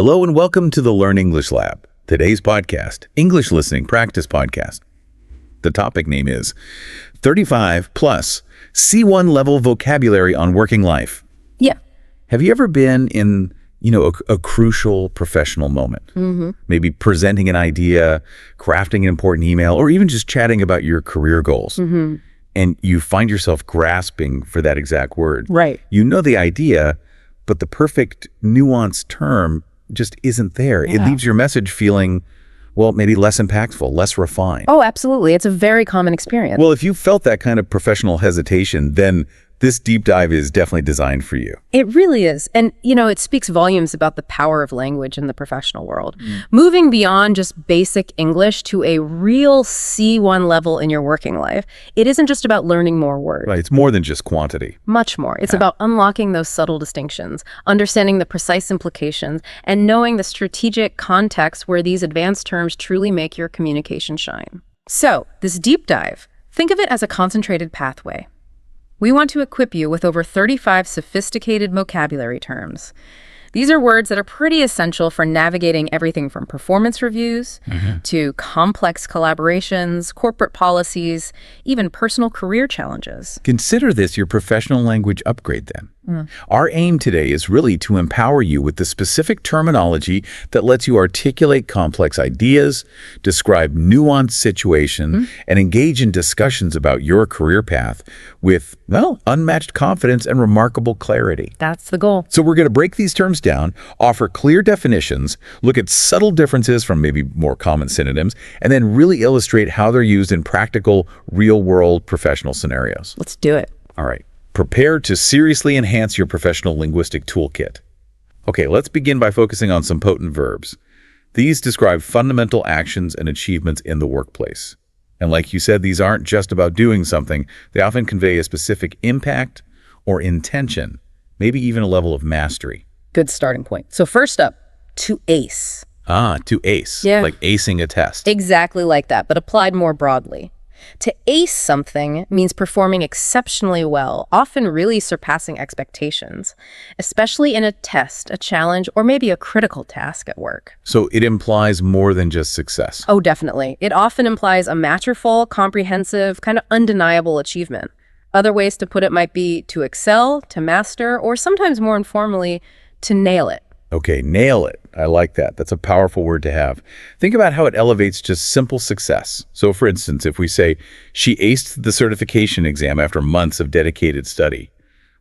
Hello and welcome to the Learn English Lab. Today's podcast, English Listening Practice Podcast. The topic name is 35 plus C1 level vocabulary on working life. Yeah. Have you ever been in, a crucial professional moment? Maybe presenting an idea, crafting an important email, or even just chatting about your career goals. And you find yourself grasping for that exact word. Right. You know the idea, but the perfect nuanced term just isn't there. Yeah. It leaves your message feeling, well, maybe less impactful, less refined. Oh, absolutely. It's a very common experience. Well, if you felt that kind of professional hesitation, then this deep dive is definitely designed for you. It really is. And, it speaks volumes about the power of language in the professional world. Moving beyond just basic English to a real C1 level in your working life, it isn't just about learning more words. Right. It's more than just quantity. Much more. It's about unlocking those subtle distinctions, understanding the precise implications, and knowing the strategic context where these advanced terms truly make your communication shine. So, this deep dive, think of it as a concentrated pathway. We want to equip you with over 35 sophisticated vocabulary terms. These are words that are pretty essential for navigating everything from performance reviews to complex collaborations, corporate policies, even personal career challenges. Consider this your professional language upgrade then. Our aim today is really to empower you with the specific terminology that lets you articulate complex ideas, describe nuanced situations, and engage in discussions about your career path with, unmatched confidence and remarkable clarity. That's the goal. So we're going to break these terms down, offer clear definitions, look at subtle differences from maybe more common synonyms, and then really illustrate how they're used in practical, real-world professional scenarios. Let's do it. All right. Prepare to seriously enhance your professional linguistic toolkit. Okay, let's begin by focusing on some potent verbs. These describe fundamental actions and achievements in the workplace. And like you said, these aren't just about doing something. They often convey a specific impact or intention, maybe even a level of mastery. Good starting point. So first up, to ace. To ace, like acing a test. Exactly like that, but applied more broadly. To ace something means performing exceptionally well, often really surpassing expectations, especially in a test, a challenge, or maybe a critical task at work. So it implies more than just success. Oh, definitely. It often implies a masterful, comprehensive, kind of undeniable achievement. Other ways to put it might be to excel, to master, or sometimes more informally, to nail it. Okay, nail it. I like that. That's a powerful word to have. Think about how it elevates just simple success. So for instance, if we say, she aced the certification exam after months of dedicated study,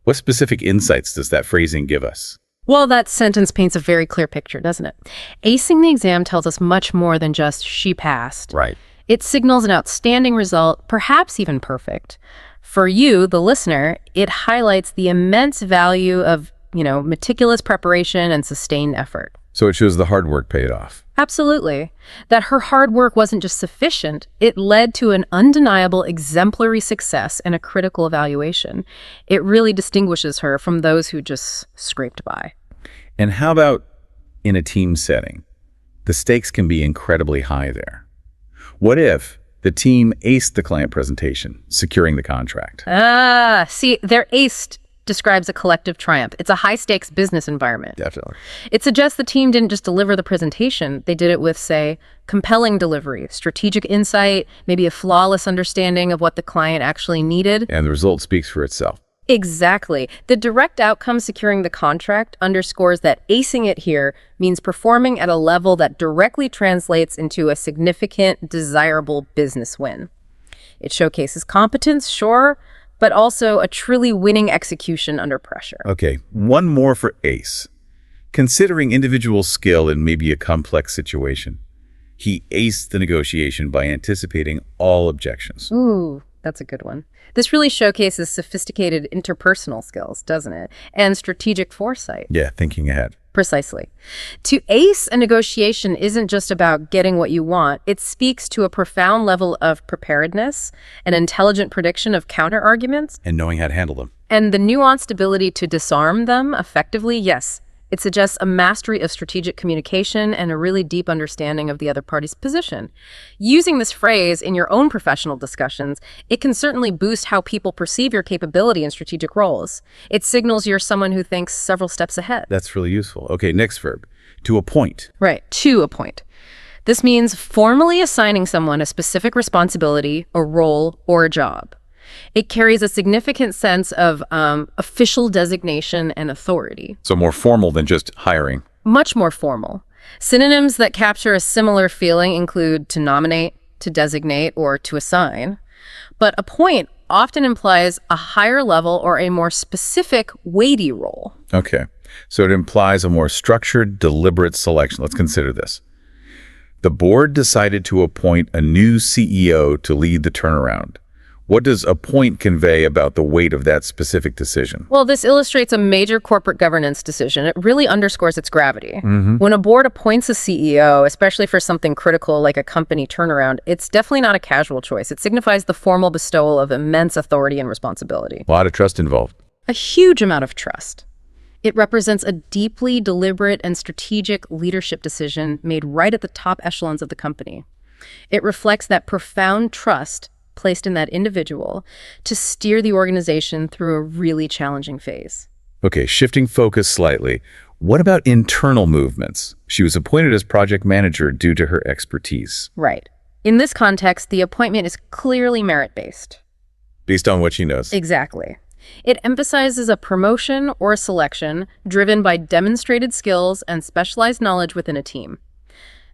what specific insights does that phrasing give us? Well, that sentence paints a very clear picture, doesn't it? Acing the exam tells us much more than just she passed. Right. It signals an outstanding result, perhaps even perfect. For you, the listener, it highlights the immense value of meticulous preparation and sustained effort. So it shows the hard work paid off. Absolutely. That her hard work wasn't just sufficient, it led to an undeniable exemplary success and a critical evaluation. It really distinguishes her from those who just scraped by. And how about in a team setting? The stakes can be incredibly high there. What if the team aced the client presentation, securing the contract? See, their aced describes a collective triumph. It's a high-stakes business environment. Definitely. It suggests the team didn't just deliver the presentation. They did it with, say, compelling delivery, strategic insight, maybe a flawless understanding of what the client actually needed. And the result speaks for itself. Exactly. The direct outcome securing the contract underscores that acing it here means performing at a level that directly translates into a significant, desirable business win. It showcases competence, sure, but also a truly winning execution under pressure. Okay, one more for ace. Considering individual skill in maybe a complex situation, he aced the negotiation by anticipating all objections. Ooh, that's a good one. This really showcases sophisticated interpersonal skills, doesn't it? And strategic foresight. Yeah, thinking ahead. Precisely. To ace a negotiation isn't just about getting what you want. It speaks to a profound level of preparedness, an intelligent prediction of counter-arguments, And knowing how to handle them. and the nuanced ability to disarm them effectively. Yes, It suggests a mastery of strategic communication and a really deep understanding of the other party's position. Using this phrase in your own professional discussions, it can certainly boost how people perceive your capability in strategic roles. It signals you're someone who thinks several steps ahead. That's really useful. Okay, next verb. To appoint. Right, to appoint. This means formally assigning someone a specific responsibility, a role, or a job. It carries a significant sense of official designation and authority. So more formal than just hiring. Much more formal. Synonyms that capture a similar feeling include to nominate, to designate, or to assign. But appoint often implies a higher level or a more specific, weighty role. Okay, so it implies a more structured, deliberate selection. Let's consider this. The board decided to appoint a new CEO to lead the turnaround. What does appoint convey about the weight of that specific decision? Well, this illustrates a major corporate governance decision. It really underscores its gravity. When a board appoints a CEO, especially for something critical like a company turnaround, it's definitely not a casual choice. It signifies the formal bestowal of immense authority and responsibility. A lot of trust involved. A huge amount of trust. It represents a deeply deliberate and strategic leadership decision made right at the top echelons of the company. It reflects that profound trust placed in that individual to steer the organization through a really challenging phase. Okay, shifting focus slightly. What about internal movements? She was appointed as project manager due to her expertise. Right. In this context, the appointment is clearly merit-based. Based on what she knows. Exactly. It emphasizes a promotion or a selection driven by demonstrated skills and specialized knowledge within a team.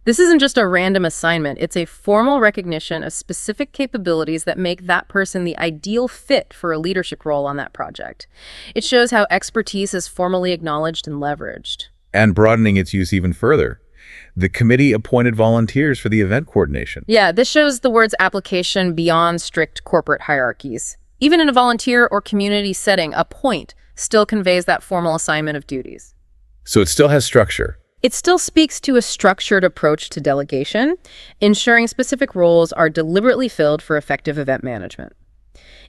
This isn't just a random assignment, it's a formal recognition of specific capabilities that make that person the ideal fit for a leadership role on that project. It shows how expertise is formally acknowledged and leveraged. And broadening its use even further. The committee appointed volunteers for the event coordination. Yeah, this shows the word's application beyond strict corporate hierarchies. Even in a volunteer or community setting, appoint still conveys that formal assignment of duties. So it still has structure. It still speaks to a structured approach to delegation, ensuring specific roles are deliberately filled for effective event management.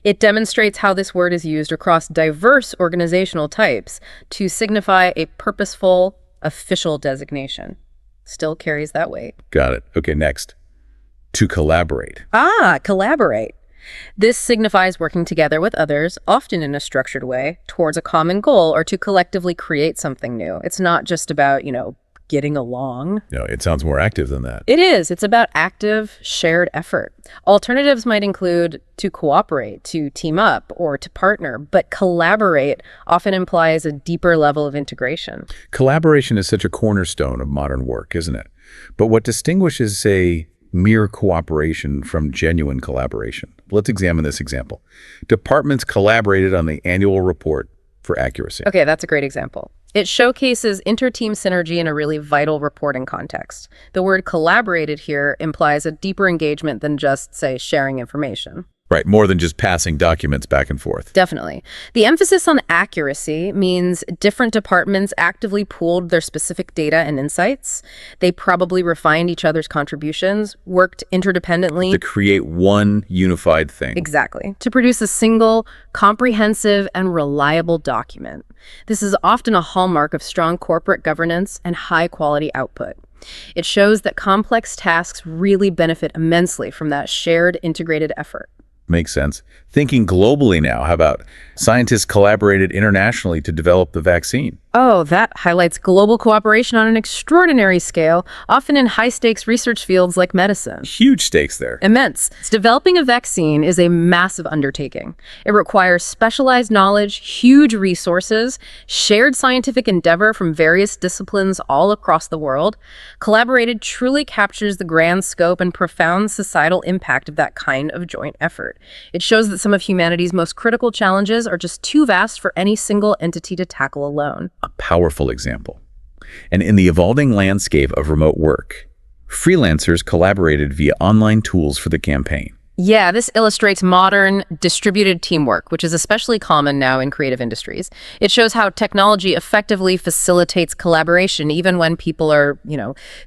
It demonstrates how this word is used across diverse organizational types to signify a purposeful, official designation. Still carries that weight. Got it. Okay, next. To collaborate. Collaborate. This signifies working together with others, often in a structured way, towards a common goal or to collectively create something new. It's not just about, getting along. No, it sounds more active than that. It is. It's about active, shared effort. Alternatives might include to cooperate, to team up, or to partner, but collaborate often implies a deeper level of integration. Collaboration is such a cornerstone of modern work, isn't it? But what distinguishes, say, mere cooperation from genuine collaboration? Let's examine this example. Departments collaborated on the annual report for accuracy. Okay, that's a great example. It showcases inter-team synergy in a really vital reporting context. The word collaborated here implies a deeper engagement than just, say, sharing information. Right, more than just passing documents back and forth. Definitely. The emphasis on accuracy means different departments actively pooled their specific data and insights. They probably refined each other's contributions, worked interdependently. To create one unified thing. Exactly. To produce a single, comprehensive, and reliable document. This is often a hallmark of strong corporate governance and high-quality output. It shows that complex tasks really benefit immensely from that shared, integrated effort. Makes sense. Thinking globally now, how about scientists collaborated internationally to develop the vaccine? Oh, that highlights global cooperation on an extraordinary scale, often in high-stakes research fields like medicine. Huge stakes there. Immense. Developing a vaccine is a massive undertaking. It requires specialized knowledge, huge resources, shared scientific endeavor from various disciplines all across the world. Collaborated truly captures the grand scope and profound societal impact of that kind of joint effort. It shows that some of humanity's most critical challenges are just too vast for any single entity to tackle alone. A powerful example. And in the evolving landscape of remote work, freelancers collaborated via online tools for the campaign. Yeah, this illustrates modern, distributed teamwork, which is especially common now in creative industries. It shows how technology effectively facilitates collaboration, even when people are,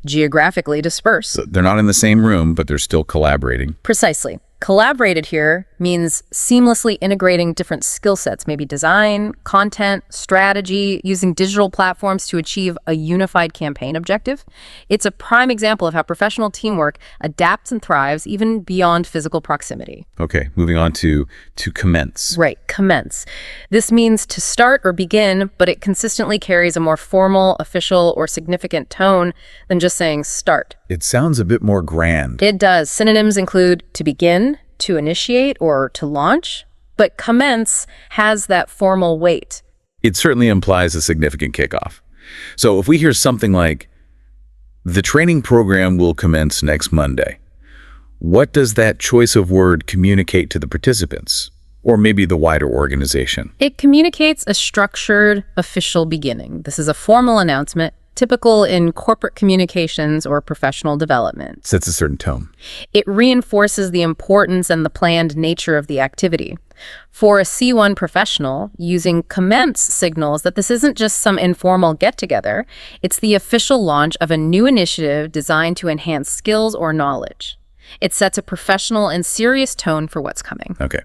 geographically dispersed. So they're not in the same room, but they're still collaborating. Precisely. Collaborated here means seamlessly integrating different skill sets, maybe design, content, strategy, using digital platforms to achieve a unified campaign objective. It's a prime example of how professional teamwork adapts and thrives even beyond physical proximity. Okay, moving on to commence. Right, commence. This means to start or begin, but it consistently carries a more formal, official, or significant tone than just saying start. It sounds a bit more grand. It does. Synonyms include to begin, to initiate, or to launch, but commence has that formal weight. It certainly implies a significant kickoff. So if we hear something like, the training program will commence next Monday, what does that choice of word communicate to the participants, or maybe the wider organization? It communicates a structured, official beginning. This is a formal announcement, typical in corporate communications or professional development. Sets a certain tone. It reinforces the importance and the planned nature of the activity. For a C1 professional, using commence signals that this isn't just some informal get-together, it's the official launch of a new initiative designed to enhance skills or knowledge. It sets a professional and serious tone for what's coming. Okay.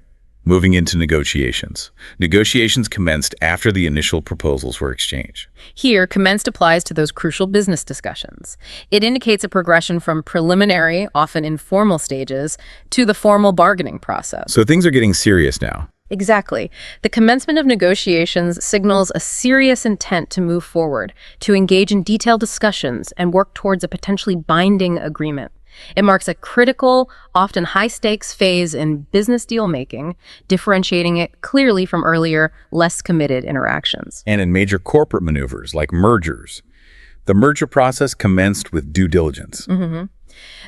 Moving into negotiations. Negotiations commenced after the initial proposals were exchanged. Here, commenced applies to those crucial business discussions. It indicates a progression from preliminary, often informal stages, to the formal bargaining process. So things are getting serious now. Exactly. The commencement of negotiations signals a serious intent to move forward, to engage in detailed discussions, and work towards a potentially binding agreement. It marks a critical, often high-stakes phase in business deal-making, differentiating it clearly from earlier, less committed interactions. And in major corporate maneuvers like mergers, the merger process commenced with due diligence.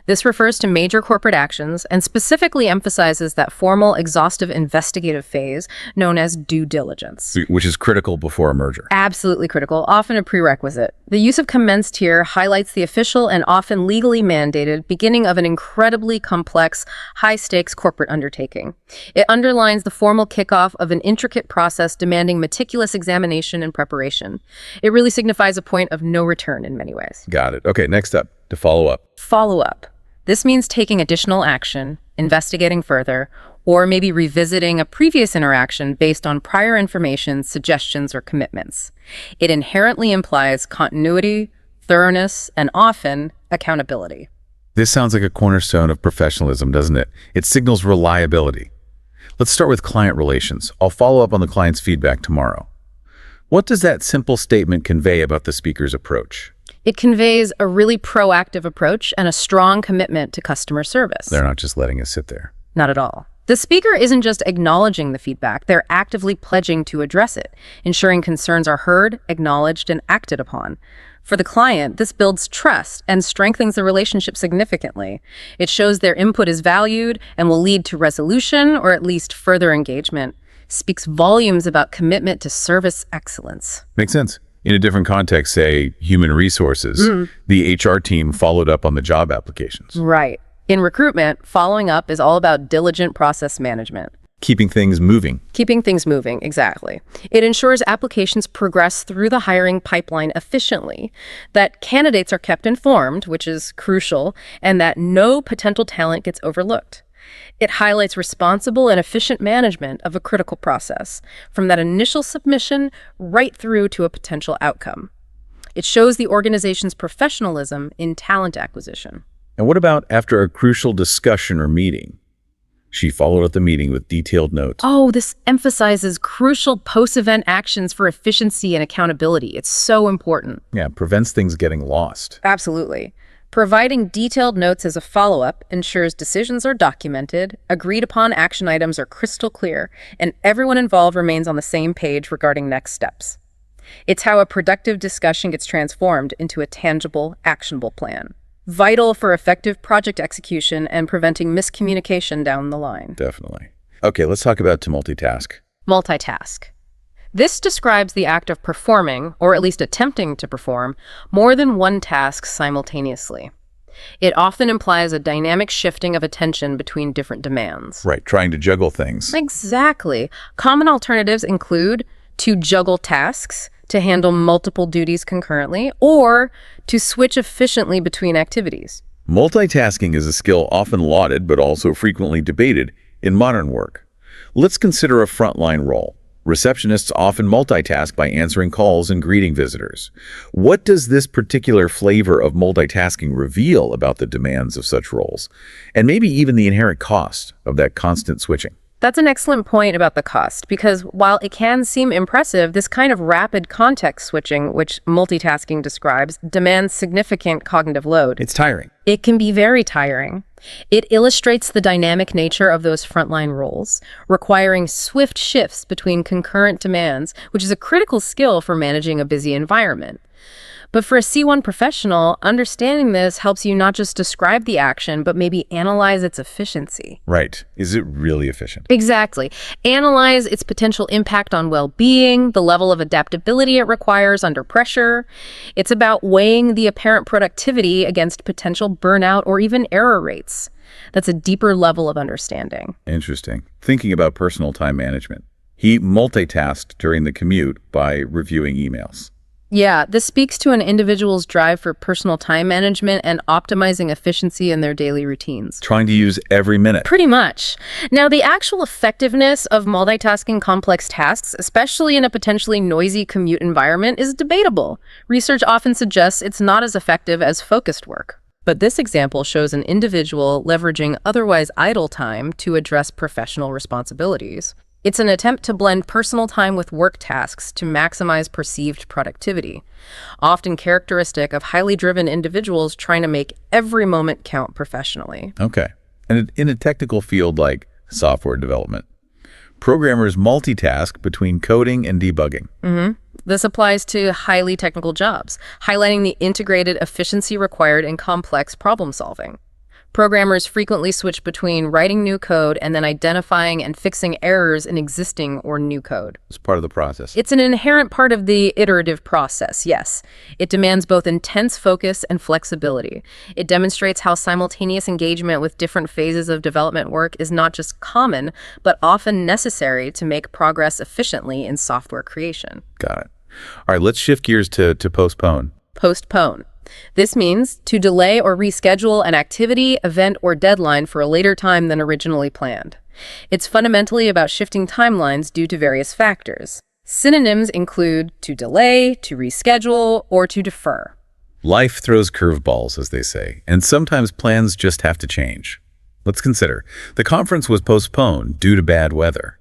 This refers to major corporate actions and specifically emphasizes that formal, exhaustive investigative phase known as due diligence. Which is critical before a merger. Absolutely critical, often a prerequisite. The use of commenced here highlights the official and often legally mandated beginning of an incredibly complex, high-stakes corporate undertaking. It underlines the formal kickoff of an intricate process demanding meticulous examination and preparation. It really signifies a point of no return in many ways. Got it. Okay, next up, to follow up. Follow up. This means taking additional action, investigating further, or maybe revisiting a previous interaction based on prior information, suggestions, or commitments. It inherently implies continuity, thoroughness, and often accountability. This sounds like a cornerstone of professionalism, doesn't it? It signals reliability. Let's start with client relations. I'll follow up on the client's feedback tomorrow. What does that simple statement convey about the speaker's approach? It conveys a really proactive approach and a strong commitment to customer service. They're not just letting us sit there. Not at all. The speaker isn't just acknowledging the feedback, they're actively pledging to address it, ensuring concerns are heard, acknowledged, and acted upon. For the client, this builds trust and strengthens the relationship significantly. It shows their input is valued and will lead to resolution or at least further engagement. Speaks volumes about commitment to service excellence. Makes sense. In a different context, say human resources, the HR team followed up on the job applications. Right. In recruitment, following up is all about diligent process management. Keeping things moving. Keeping things moving, exactly. It ensures applications progress through the hiring pipeline efficiently, that candidates are kept informed, which is crucial, and that no potential talent gets overlooked. It highlights responsible and efficient management of a critical process, from that initial submission right through to a potential outcome. It shows the organization's professionalism in talent acquisition. And what about after a crucial discussion or meeting? She followed up the meeting with detailed notes. Oh, this emphasizes crucial post-event actions for efficiency and accountability. It's so important. Yeah, prevents things getting lost. Absolutely. Providing detailed notes as a follow-up ensures decisions are documented, agreed-upon action items are crystal clear, and everyone involved remains on the same page regarding next steps. It's how a productive discussion gets transformed into a tangible, actionable plan. Vital for effective project execution and preventing miscommunication down the line. Definitely. Okay, let's talk about to multitask. Multitask. This describes the act of performing, or at least attempting to perform, more than one task simultaneously. It often implies a dynamic shifting of attention between different demands. Right, trying to juggle things. Exactly. Common alternatives include to juggle tasks, to handle multiple duties concurrently, or to switch efficiently between activities. Multitasking is a skill often lauded but also frequently debated. In modern work, let's consider a frontline role. Receptionists often multitask by answering calls and greeting visitors. What does this particular flavor of multitasking reveal about the demands of such roles, and maybe even the inherent cost of that constant switching? That's an excellent point about the cost, because while it can seem impressive, this kind of rapid context switching, which multitasking describes, demands significant cognitive load. It's tiring. It can be very tiring. It illustrates the dynamic nature of those frontline roles, requiring swift shifts between concurrent demands, which is a critical skill for managing a busy environment. But for a C1 professional, understanding this helps you not just describe the action, but maybe analyze its efficiency. Right. Is it really efficient? Exactly. Analyze its potential impact on well-being, the level of adaptability it requires under pressure. It's about weighing the apparent productivity against potential burnout or even error rates. That's a deeper level of understanding. Interesting. Thinking about personal time management. He multitasked during the commute by reviewing emails. Yeah, this speaks to an individual's drive for personal time management and optimizing efficiency in their daily routines. Trying to use every minute. Pretty much. Now, the actual effectiveness of multitasking complex tasks, especially in a potentially noisy commute environment, is debatable. Research often suggests it's not as effective as focused work. But this example shows an individual leveraging otherwise idle time to address professional responsibilities. It's an attempt to blend personal time with work tasks to maximize perceived productivity, often characteristic of highly driven individuals trying to make every moment count professionally. Okay. And in a technical field like software development, programmers multitask between coding and debugging. This applies to highly technical jobs, highlighting the integrated efficiency required in complex problem solving. Programmers frequently switch between writing new code and then identifying and fixing errors in existing or new code. It's part of the process. It's an inherent part of the iterative process, yes. It demands both intense focus and flexibility. It demonstrates how simultaneous engagement with different phases of development work is not just common, but often necessary to make progress efficiently in software creation. Got it. All right, let's shift gears to postpone. Postpone. This means to delay or reschedule an activity, event, or deadline for a later time than originally planned. It's fundamentally about shifting timelines due to various factors. Synonyms include to delay, to reschedule, or to defer. Life throws curveballs, as they say, and sometimes plans just have to change. Let's consider. The conference was postponed due to bad weather.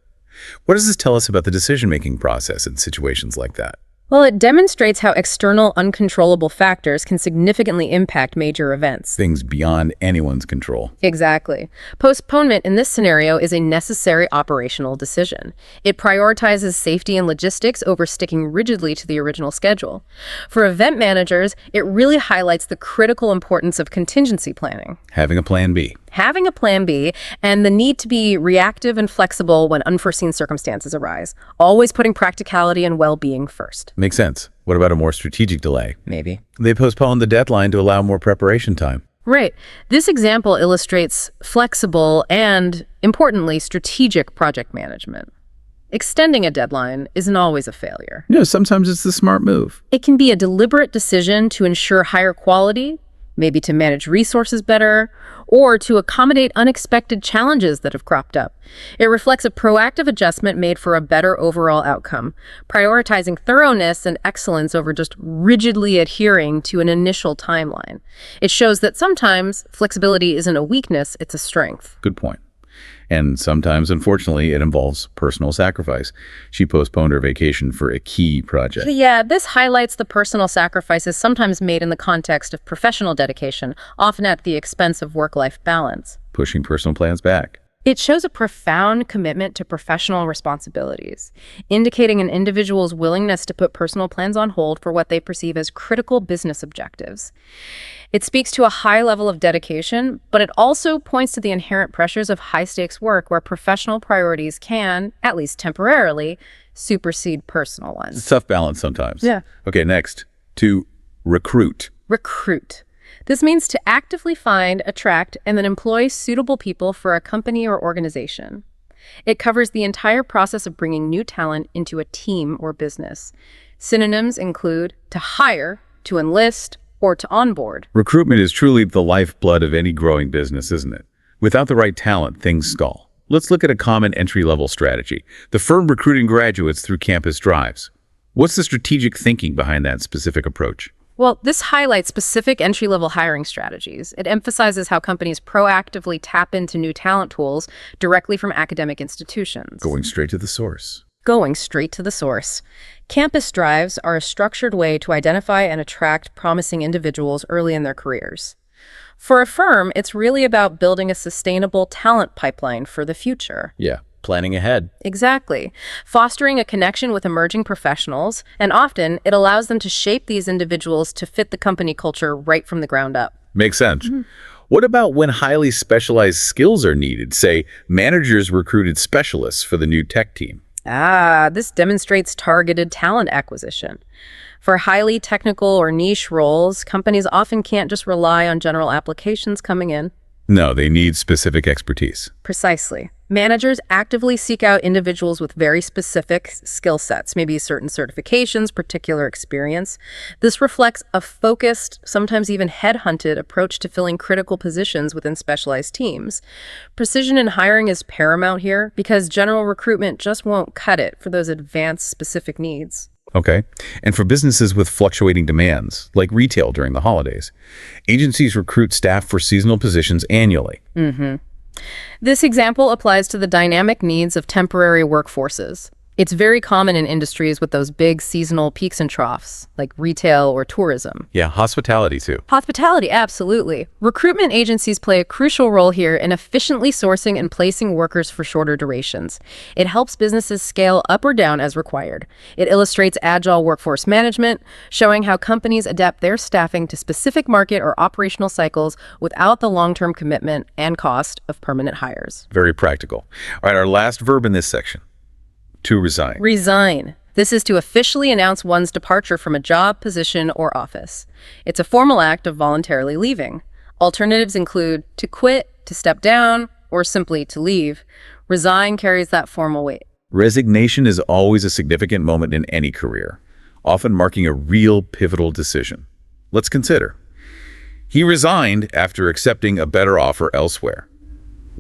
What does this tell us about the decision-making process in situations like that? Well, it demonstrates how external, uncontrollable factors can significantly impact major events. Things beyond anyone's control. Exactly. Postponement in this scenario is a necessary operational decision. It prioritizes safety and logistics over sticking rigidly to the original schedule. For event managers, it really highlights the critical importance of contingency planning. Having a plan B. Having a plan B and the need to be reactive and flexible when unforeseen circumstances arise, always putting practicality and well-being first. Makes sense. What about a more strategic delay? Maybe. They postponed the deadline to allow more preparation time. Right. This example illustrates flexible and, importantly, strategic project management. Extending a deadline isn't always a failure. Sometimes it's the smart move. It can be a deliberate decision to ensure higher quality, maybe to manage resources better, or to accommodate unexpected challenges that have cropped up. It reflects a proactive adjustment made for a better overall outcome, prioritizing thoroughness and excellence over just rigidly adhering to an initial timeline. It shows that sometimes flexibility isn't a weakness, it's a strength. Good point. And sometimes, unfortunately, it involves personal sacrifice. She postponed her vacation for a key project. Yeah, this highlights the personal sacrifices sometimes made in the context of professional dedication, often at the expense of work-life balance. Pushing personal plans back. It shows a profound commitment to professional responsibilities, indicating an individual's willingness to put personal plans on hold for what they perceive as critical business objectives. It speaks to a high level of dedication, but it also points to the inherent pressures of high-stakes work where professional priorities can, at least temporarily, supersede personal ones. It's a tough balance sometimes. Yeah. Okay, next. To recruit. Recruit. This means to actively find, attract, and then employ suitable people for a company or organization. It covers the entire process of bringing new talent into a team or business. Synonyms include to hire, to enlist, or to onboard. Recruitment is truly the lifeblood of any growing business, isn't it? Without the right talent, things stall. let's look at a common entry-level strategy, the firm recruiting graduates through campus drives. What's the strategic thinking behind that specific approach? Well, this highlights specific entry-level hiring strategies. It emphasizes how companies proactively tap into new talent pools directly from academic institutions. Going straight to the source. Going straight to the source. Campus drives are a structured way to identify and attract promising individuals early in their careers. For a firm, it's really about building a sustainable talent pipeline for the future. Yeah, planning ahead. Exactly. Fostering a connection with emerging professionals, and often it allows them to shape these individuals to fit the company culture right from the ground up. Makes sense. What about when highly specialized skills are needed? Say, managers recruited specialists for the new tech team. This demonstrates targeted talent acquisition. For highly technical or niche roles, companies often can't just rely on general applications coming in. No, they need specific expertise. Precisely. Managers actively seek out individuals with very specific skill sets, maybe certain certifications, particular experience. This reflects a focused, sometimes even headhunted approach to filling critical positions within specialized teams. Precision in hiring is paramount here because general recruitment just won't cut it for those advanced specific needs. Okay. And for businesses with fluctuating demands, like retail during the holidays, agencies recruit staff for seasonal positions annually. This example applies to the dynamic needs of temporary workforces. It's very common in industries with those big seasonal peaks and troughs, like retail or tourism. Yeah, hospitality too. Hospitality, absolutely. Recruitment agencies play a crucial role here in efficiently sourcing and placing workers for shorter durations. It helps businesses scale up or down as required. It illustrates agile workforce management, showing how companies adapt their staffing to specific market or operational cycles without the long-term commitment and cost of permanent hires. Very practical. All right, our last verb in this section. To resign. Resign. This is to officially announce one's departure from a job, position, or office. It's a formal act of voluntarily leaving. Alternatives include to quit, to step down, or simply to leave. Resign carries that formal weight. Resignation is always a significant moment in any career, often marking a real pivotal decision. Let's consider. He resigned after accepting a better offer elsewhere.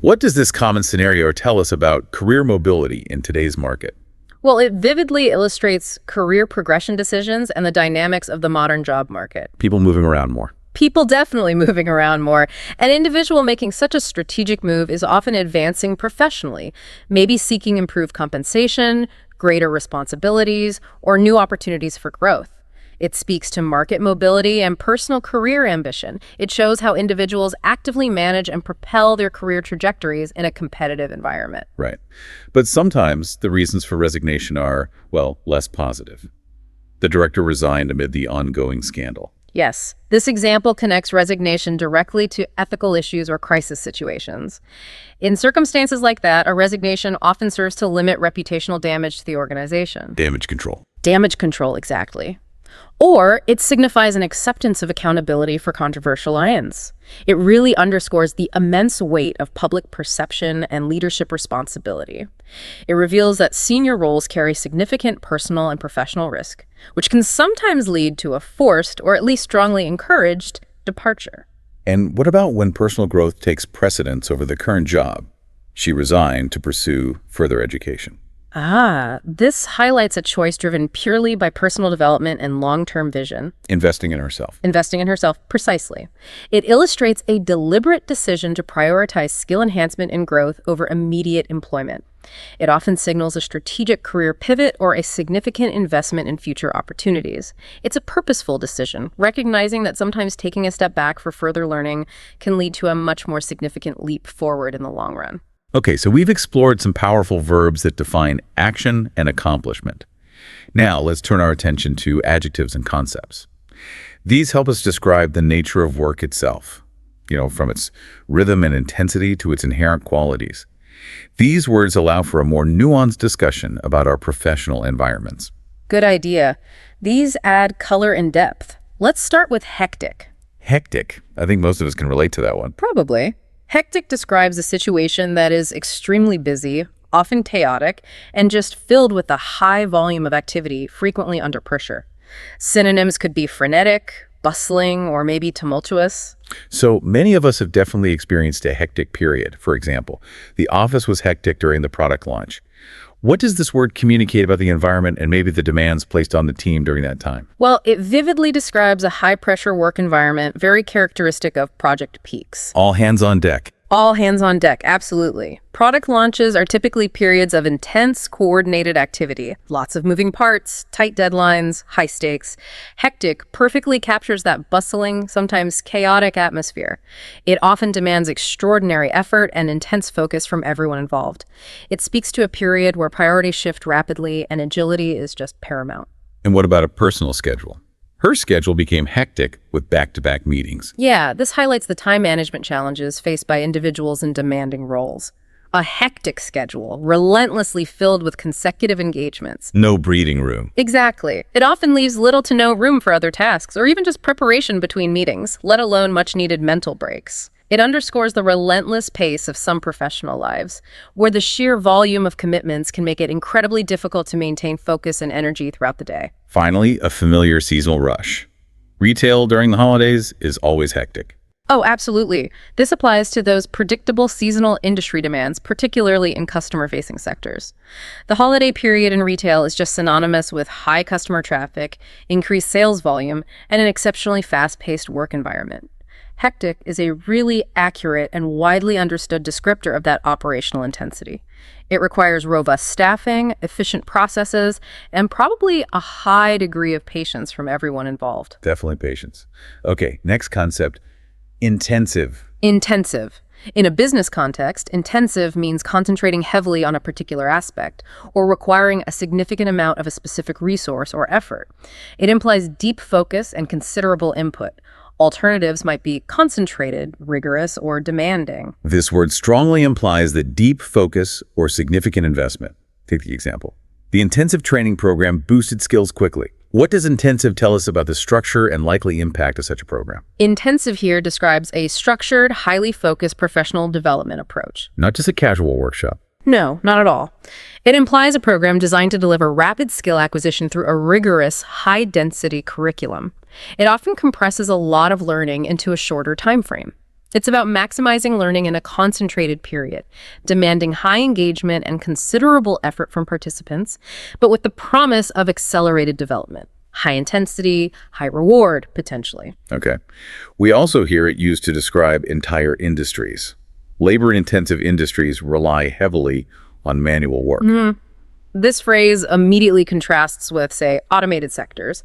What does this common scenario tell us about career mobility in today's market? Well, it vividly illustrates career progression decisions and the dynamics of the modern job market. People moving around more. People definitely moving around more. An individual making such a strategic move is often advancing professionally, maybe seeking improved compensation, greater responsibilities, or new opportunities for growth. It speaks to market mobility and personal career ambition. It shows how individuals actively manage and propel their career trajectories in a competitive environment. Right. But sometimes the reasons for resignation are, well, less positive. The director resigned amid the ongoing scandal. Yes, this example connects resignation directly to ethical issues or crisis situations. In circumstances like that, a resignation often serves to limit reputational damage to the organization. Damage control. Damage control, exactly. Or it signifies an acceptance of accountability for controversial ends. It really underscores the immense weight of public perception and leadership responsibility. It reveals that senior roles carry significant personal and professional risk, which can sometimes lead to a forced, or at least strongly encouraged, departure. And what about when personal growth takes precedence over the current job? She resigned to pursue further education. This highlights a choice driven purely by personal development and long-term vision. Investing in herself. Investing in herself, precisely. It illustrates a deliberate decision to prioritize skill enhancement and growth over immediate employment. It often signals a strategic career pivot or a significant investment in future opportunities. It's a purposeful decision, recognizing that sometimes taking a step back for further learning can lead to a much more significant leap forward in the long run. Okay, so we've explored some powerful verbs that define action and accomplishment. Now, let's turn our attention to adjectives and concepts. These help us describe the nature of work itself, from its rhythm and intensity to its inherent qualities. These words allow for a more nuanced discussion about our professional environments. Good idea. These add color and depth. Let's start with hectic. Hectic. I think most of us can relate to that one. Probably. Hectic describes a situation that is extremely busy, often chaotic, and just filled with a high volume of activity, frequently under pressure. Synonyms could be frenetic, bustling or maybe tumultuous? So many of us have definitely experienced a hectic period. For example, the office was hectic during the product launch. What does this word communicate about the environment and maybe the demands placed on the team during that time? Well, it vividly describes a high-pressure work environment very characteristic of project peaks. All hands on deck. All hands on deck, absolutely. Product launches are typically periods of intense, coordinated activity. Lots of moving parts, tight deadlines, high stakes. Hectic perfectly captures that bustling, sometimes chaotic atmosphere. It often demands extraordinary effort and intense focus from everyone involved. It speaks to a period where priorities shift rapidly and agility is just paramount. And what about a personal schedule? Her schedule became hectic with back-to-back meetings. Yeah, this highlights the time management challenges faced by individuals in demanding roles. A hectic schedule, relentlessly filled with consecutive engagements. No breathing room. Exactly. It often leaves little to no room for other tasks, or even just preparation between meetings, let alone much-needed mental breaks. It underscores the relentless pace of some professional lives, where the sheer volume of commitments can make it incredibly difficult to maintain focus and energy throughout the day. Finally, a familiar seasonal rush. Retail during the holidays is always hectic. Oh, absolutely. This applies to those predictable seasonal industry demands, particularly in customer-facing sectors. The holiday period in retail is just synonymous with high customer traffic, increased sales volume, and an exceptionally fast-paced work environment. Hectic is a really accurate and widely understood descriptor of that operational intensity. It requires robust staffing, efficient processes, and probably a high degree of patience from everyone involved. Definitely patience. Okay, next concept, intensive. Intensive. In a business context, intensive means concentrating heavily on a particular aspect or requiring a significant amount of a specific resource or effort. It implies deep focus and considerable input. Alternatives might be concentrated, rigorous, or demanding. This word strongly implies that deep focus or significant investment. Take the example. The intensive training program boosted skills quickly. What does intensive tell us about the structure and likely impact of such a program? Intensive here describes a structured, highly focused professional development approach. Not just a casual workshop. No, not at all. It implies a program designed to deliver rapid skill acquisition through a rigorous, high-density curriculum. It often compresses a lot of learning into a shorter time frame. It's about maximizing learning in a concentrated period, demanding high engagement and considerable effort from participants, but with the promise of accelerated development. High intensity, high reward, potentially. Okay. We also hear it used to describe entire industries. Labor-intensive industries rely heavily on manual work. This phrase immediately contrasts with, say, automated sectors.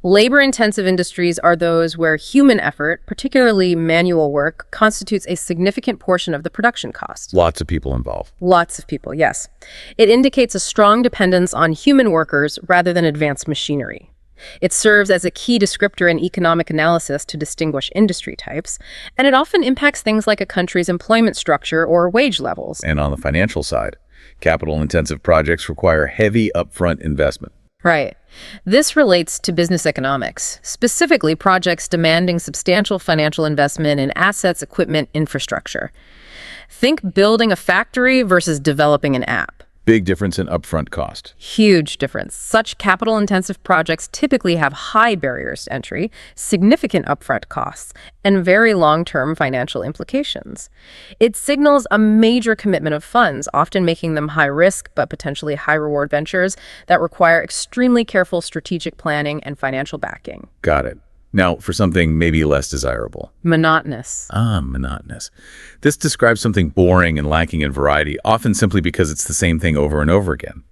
Labor-intensive industries are those where human effort, particularly manual work, constitutes a significant portion of the production cost. Lots of people involved. Lots of people, yes. It indicates a strong dependence on human workers rather than advanced machinery. It serves as a key descriptor in economic analysis to distinguish industry types, and it often impacts things like a country's employment structure or wage levels. And on the financial side, capital-intensive projects require heavy upfront investment. Right. This relates to business economics, specifically projects demanding substantial financial investment in assets, equipment, infrastructure. Think building a factory versus developing an app. Big difference in upfront cost. Huge difference. Such capital-intensive projects typically have high barriers to entry, significant upfront costs, and very long-term financial implications. It signals a major commitment of funds, often making them high-risk but potentially high-reward ventures that require extremely careful strategic planning and financial backing. Got it. Now, for something maybe less desirable. Monotonous. Monotonous. This describes something boring and lacking in variety, often simply because it's the same thing over and over again.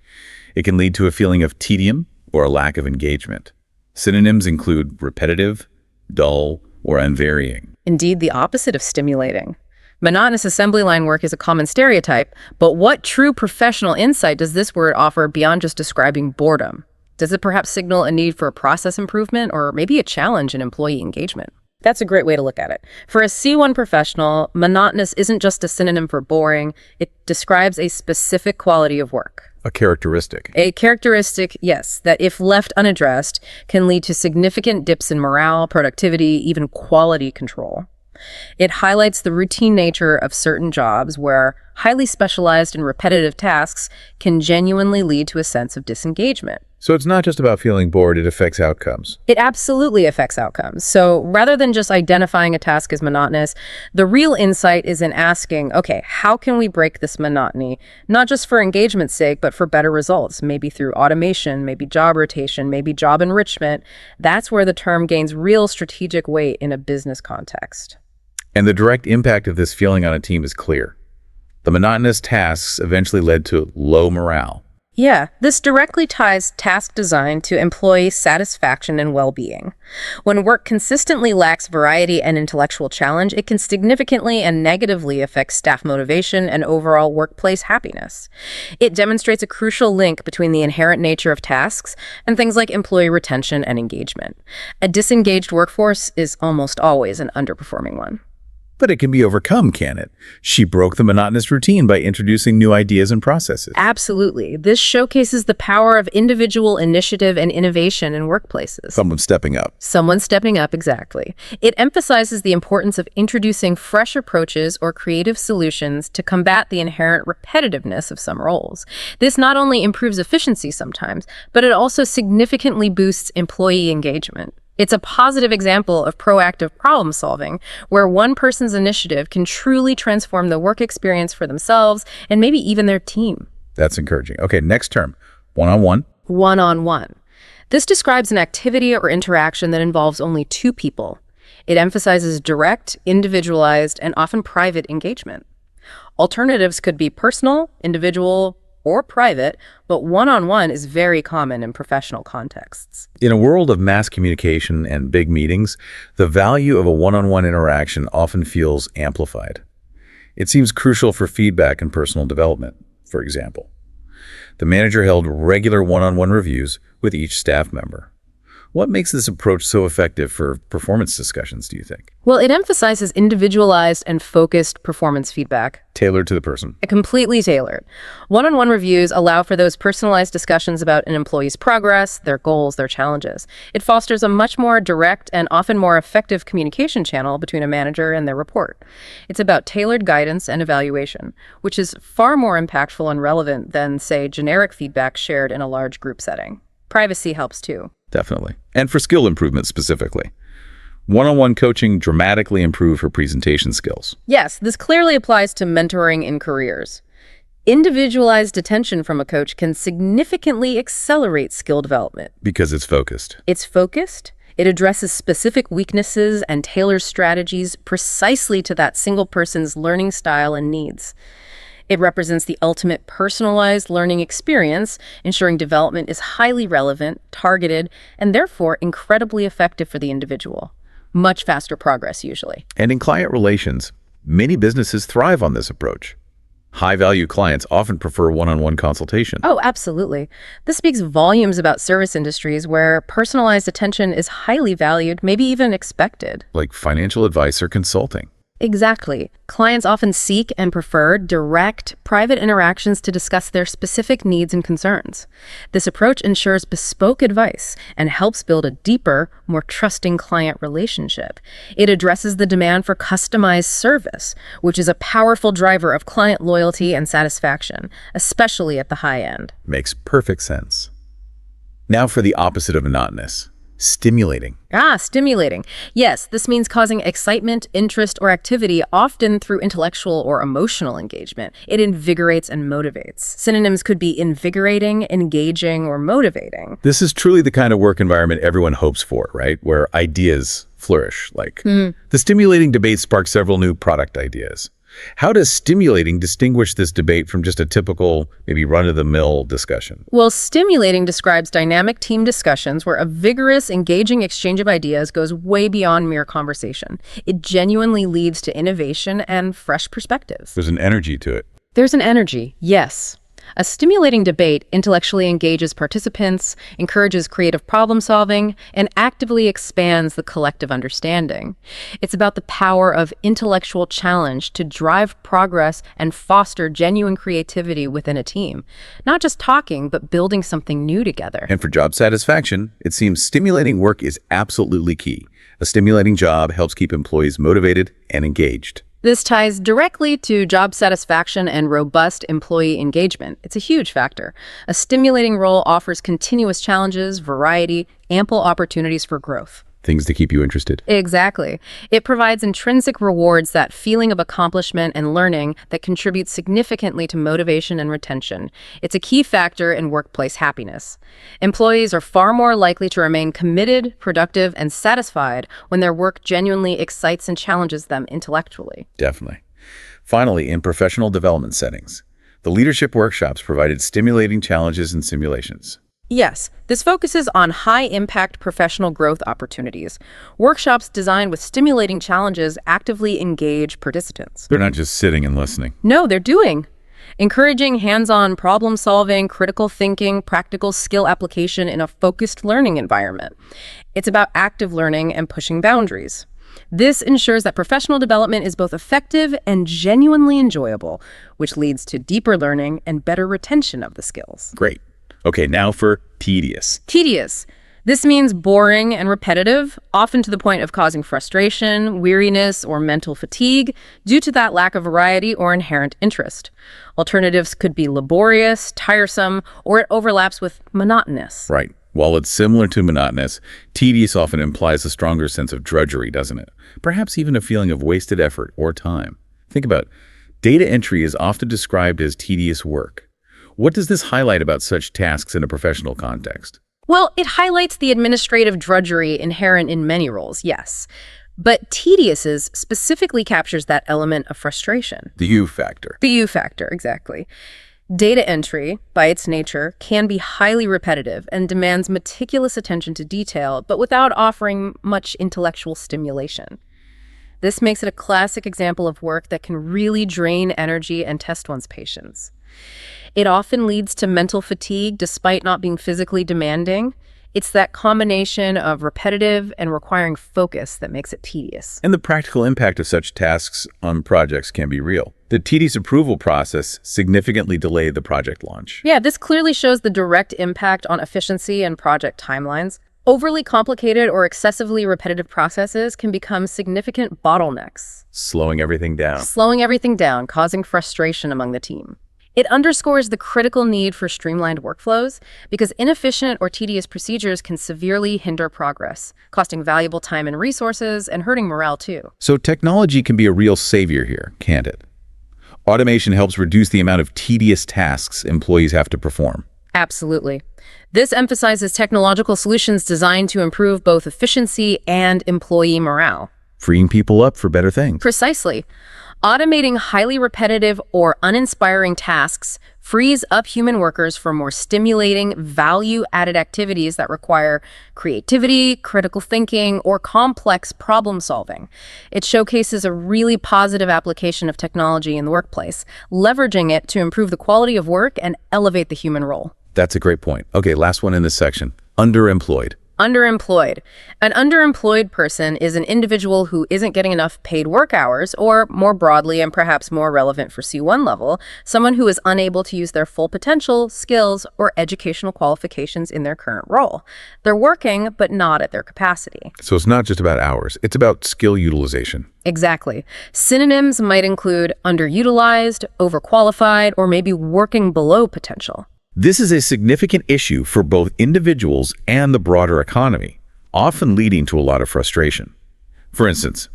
It can lead to a feeling of tedium or a lack of engagement. Synonyms include repetitive, dull, or unvarying. Indeed, the opposite of stimulating. Monotonous assembly line work is a common stereotype, but what true professional insight does this word offer beyond just describing boredom? Does it perhaps signal a need for a process improvement or maybe a challenge in employee engagement? That's a great way to look at it. For a C1 professional, monotonous isn't just a synonym for boring. It describes a specific quality of work. A characteristic. A characteristic, yes, that if left unaddressed, can lead to significant dips in morale, productivity, even quality control. It highlights the routine nature of certain jobs where highly specialized and repetitive tasks can genuinely lead to a sense of disengagement. So it's not just about feeling bored, it affects outcomes. It absolutely affects outcomes. So rather than just identifying a task as monotonous, the real insight is in asking, okay, how can we break this monotony? Not just for engagement's sake, but for better results, maybe through automation, maybe job rotation, maybe job enrichment. That's where the term gains real strategic weight in a business context. And the direct impact of this feeling on a team is clear. The monotonous tasks eventually led to low morale. Yeah, this directly ties task design to employee satisfaction and well-being. When work consistently lacks variety and intellectual challenge, it can significantly and negatively affect staff motivation and overall workplace happiness. It demonstrates a crucial link between the inherent nature of tasks and things like employee retention and engagement. A disengaged workforce is almost always an underperforming one. But it can be overcome, can it? She broke the monotonous routine by introducing new ideas and processes. Absolutely. This showcases the power of individual initiative and innovation in workplaces. Someone stepping up. Someone stepping up, exactly. It emphasizes the importance of introducing fresh approaches or creative solutions to combat the inherent repetitiveness of some roles. This not only improves efficiency sometimes, but it also significantly boosts employee engagement. It's a positive example of proactive problem solving, where one person's initiative can truly transform the work experience for themselves and maybe even their team. That's encouraging. Okay, next term. One-on-one. One-on-one. This describes an activity or interaction that involves only two people. It emphasizes direct, individualized, and often private engagement. Alternatives could be personal, individual, or private, but one-on-one is very common in professional contexts. In a world of mass communication and big meetings, the value of a one-on-one interaction often feels amplified. It seems crucial for feedback and personal development. For example, the manager held regular one-on-one reviews with each staff member. What makes this approach so effective for performance discussions, do you think? Well, it emphasizes individualized and focused performance feedback. Tailored to the person. Completely tailored. One-on-one reviews allow for those personalized discussions about an employee's progress, their goals, their challenges. It fosters a much more direct and often more effective communication channel between a manager and their report. It's about tailored guidance and evaluation, which is far more impactful and relevant than, say, generic feedback shared in a large group setting. Privacy helps too. Definitely. And for skill improvement specifically. One-on-one coaching dramatically improved her presentation skills. Yes, this clearly applies to mentoring in careers. Individualized attention from a coach can significantly accelerate skill development. Because it's focused. It's focused, it addresses specific weaknesses and tailors strategies precisely to that single person's learning style and needs. It represents the ultimate personalized learning experience, ensuring development is highly relevant, targeted, and therefore incredibly effective for the individual. Much faster progress, usually. And in client relations, many businesses thrive on this approach. High-value clients often prefer one-on-one consultation. Oh, absolutely. This speaks volumes about service industries where personalized attention is highly valued, maybe even expected. Like financial advice or consulting. Exactly. Clients often seek and prefer direct, private interactions to discuss their specific needs and concerns. This approach ensures bespoke advice and helps build a deeper, more trusting client relationship. It addresses the demand for customized service, which is a powerful driver of client loyalty and satisfaction, especially at the high end. Makes perfect sense. Now for the opposite of monotonous. Stimulating. Stimulating. Yes, this means causing excitement, interest, or activity, often through intellectual or emotional engagement. It invigorates and motivates. Synonyms could be invigorating, engaging, or motivating. This is truly the kind of work environment everyone hopes for, right? Where ideas flourish. The stimulating debate sparked several new product ideas. How does stimulating distinguish this debate from just a typical, maybe run-of-the-mill discussion? Well, stimulating describes dynamic team discussions where a vigorous, engaging exchange of ideas goes way beyond mere conversation. It genuinely leads to innovation and fresh perspectives. There's an energy to it. There's an energy, yes. A stimulating debate intellectually engages participants, encourages creative problem solving, and actively expands the collective understanding. It's about the power of intellectual challenge to drive progress and foster genuine creativity within a team. Not just talking, but building something new together. And for job satisfaction, it seems stimulating work is absolutely key. A stimulating job helps keep employees motivated and engaged. This ties directly to job satisfaction and robust employee engagement. It's a huge factor. A stimulating role offers continuous challenges, variety, ample opportunities for growth. Things to keep you interested. Exactly. It provides intrinsic rewards, that feeling of accomplishment and learning that contributes significantly to motivation and retention. It's a key factor in workplace happiness. Employees are far more likely to remain committed, productive, and satisfied when their work genuinely excites and challenges them intellectually. Definitely. Finally, in professional development settings, the leadership workshops provided stimulating challenges and simulations. Yes, this focuses on high-impact professional growth opportunities. Workshops designed with stimulating challenges actively engage participants. They're not just sitting and listening. No, they're doing. Encouraging hands-on problem-solving, critical thinking, practical skill application in a focused learning environment. It's about active learning and pushing boundaries. This ensures that professional development is both effective and genuinely enjoyable, which leads to deeper learning and better retention of the skills. Great. Okay, now for tedious. Tedious. This means boring and repetitive, often to the point of causing frustration, weariness, or mental fatigue due to that lack of variety or inherent interest. Alternatives could be laborious, tiresome, or it overlaps with monotonous. Right. While it's similar to monotonous, tedious often implies a stronger sense of drudgery, doesn't it? Perhaps even a feeling of wasted effort or time. Think about it. Data entry is often described as tedious work. What does this highlight about such tasks in a professional context? Well, it highlights the administrative drudgery inherent in many roles, yes. But tedious specifically captures that element of frustration. The you factor. The you factor, exactly. Data entry, by its nature, can be highly repetitive and demands meticulous attention to detail, but without offering much intellectual stimulation. This makes it a classic example of work that can really drain energy and test one's patience. It often leads to mental fatigue despite not being physically demanding. It's that combination of repetitive and requiring focus that makes it tedious. And the practical impact of such tasks on projects can be real. The tedious approval process significantly delayed the project launch. Yeah, this clearly shows the direct impact on efficiency and project timelines. Overly complicated or excessively repetitive processes can become significant bottlenecks. Slowing everything down, Causing frustration among the team. It underscores the critical need for streamlined workflows because inefficient or tedious procedures can severely hinder progress, costing valuable time and resources and hurting morale too. So technology can be a real savior here, can't it? Automation helps reduce the amount of tedious tasks employees have to perform. Absolutely. This emphasizes technological solutions designed to improve both efficiency and employee morale. Freeing people up for better things. Precisely. Automating highly repetitive or uninspiring tasks frees up human workers for more stimulating, value-added activities that require creativity, critical thinking, or complex problem-solving. It showcases a really positive application of technology in the workplace, leveraging it to improve the quality of work and elevate the human role. That's a great point. Okay, last one in this section. Underemployed. Underemployed. An underemployed person is an individual who isn't getting enough paid work hours, or more broadly and perhaps more relevant for C1 level, someone who is unable to use their full potential, skills, or educational qualifications in their current role. They're working, but not at their capacity. So it's not just about hours, it's about skill utilization. Exactly. Synonyms might include underutilized, overqualified, or maybe working below potential. This is a significant issue for both individuals and the broader economy, often leading to a lot of frustration. For instance,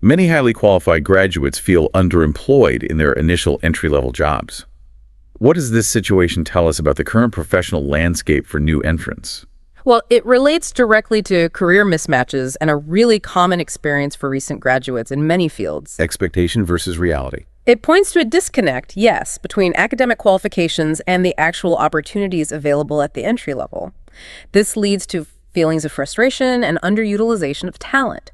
many highly qualified graduates feel underemployed in their initial entry-level jobs. What does this situation tell us about the current professional landscape for new entrants? Well, it relates directly to career mismatches and a really common experience for recent graduates in many fields. Expectation versus reality. It points to a disconnect, yes, between academic qualifications and the actual opportunities available at the entry level. This leads to feelings of frustration and underutilization of talent.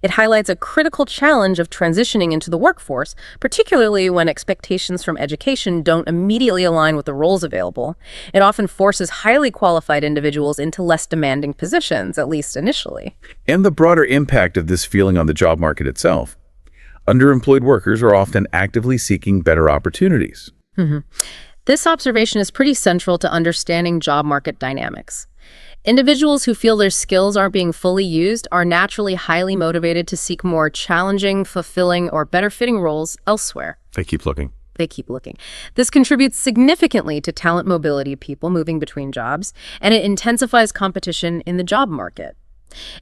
It highlights a critical challenge of transitioning into the workforce, particularly when expectations from education don't immediately align with the roles available. It often forces highly qualified individuals into less demanding positions, at least initially. And the broader impact of this feeling on the job market itself. Underemployed workers are often actively seeking better opportunities. This observation is pretty central to understanding job market dynamics. Individuals who feel their skills aren't being fully used are naturally highly motivated to seek more challenging, fulfilling, or better-fitting roles elsewhere. They keep looking. They keep looking. This contributes significantly to talent mobility of people moving between jobs, and it intensifies competition in the job market.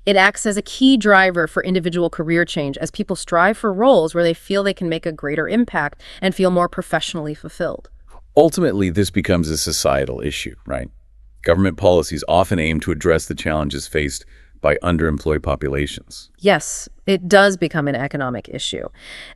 It acts as a key driver for individual career change as people strive for roles where they feel they can make a greater impact and feel more professionally fulfilled. Ultimately, this becomes a societal issue, right? Government policies often aim to address the challenges faced by underemployed populations. Yes, it does become an economic issue.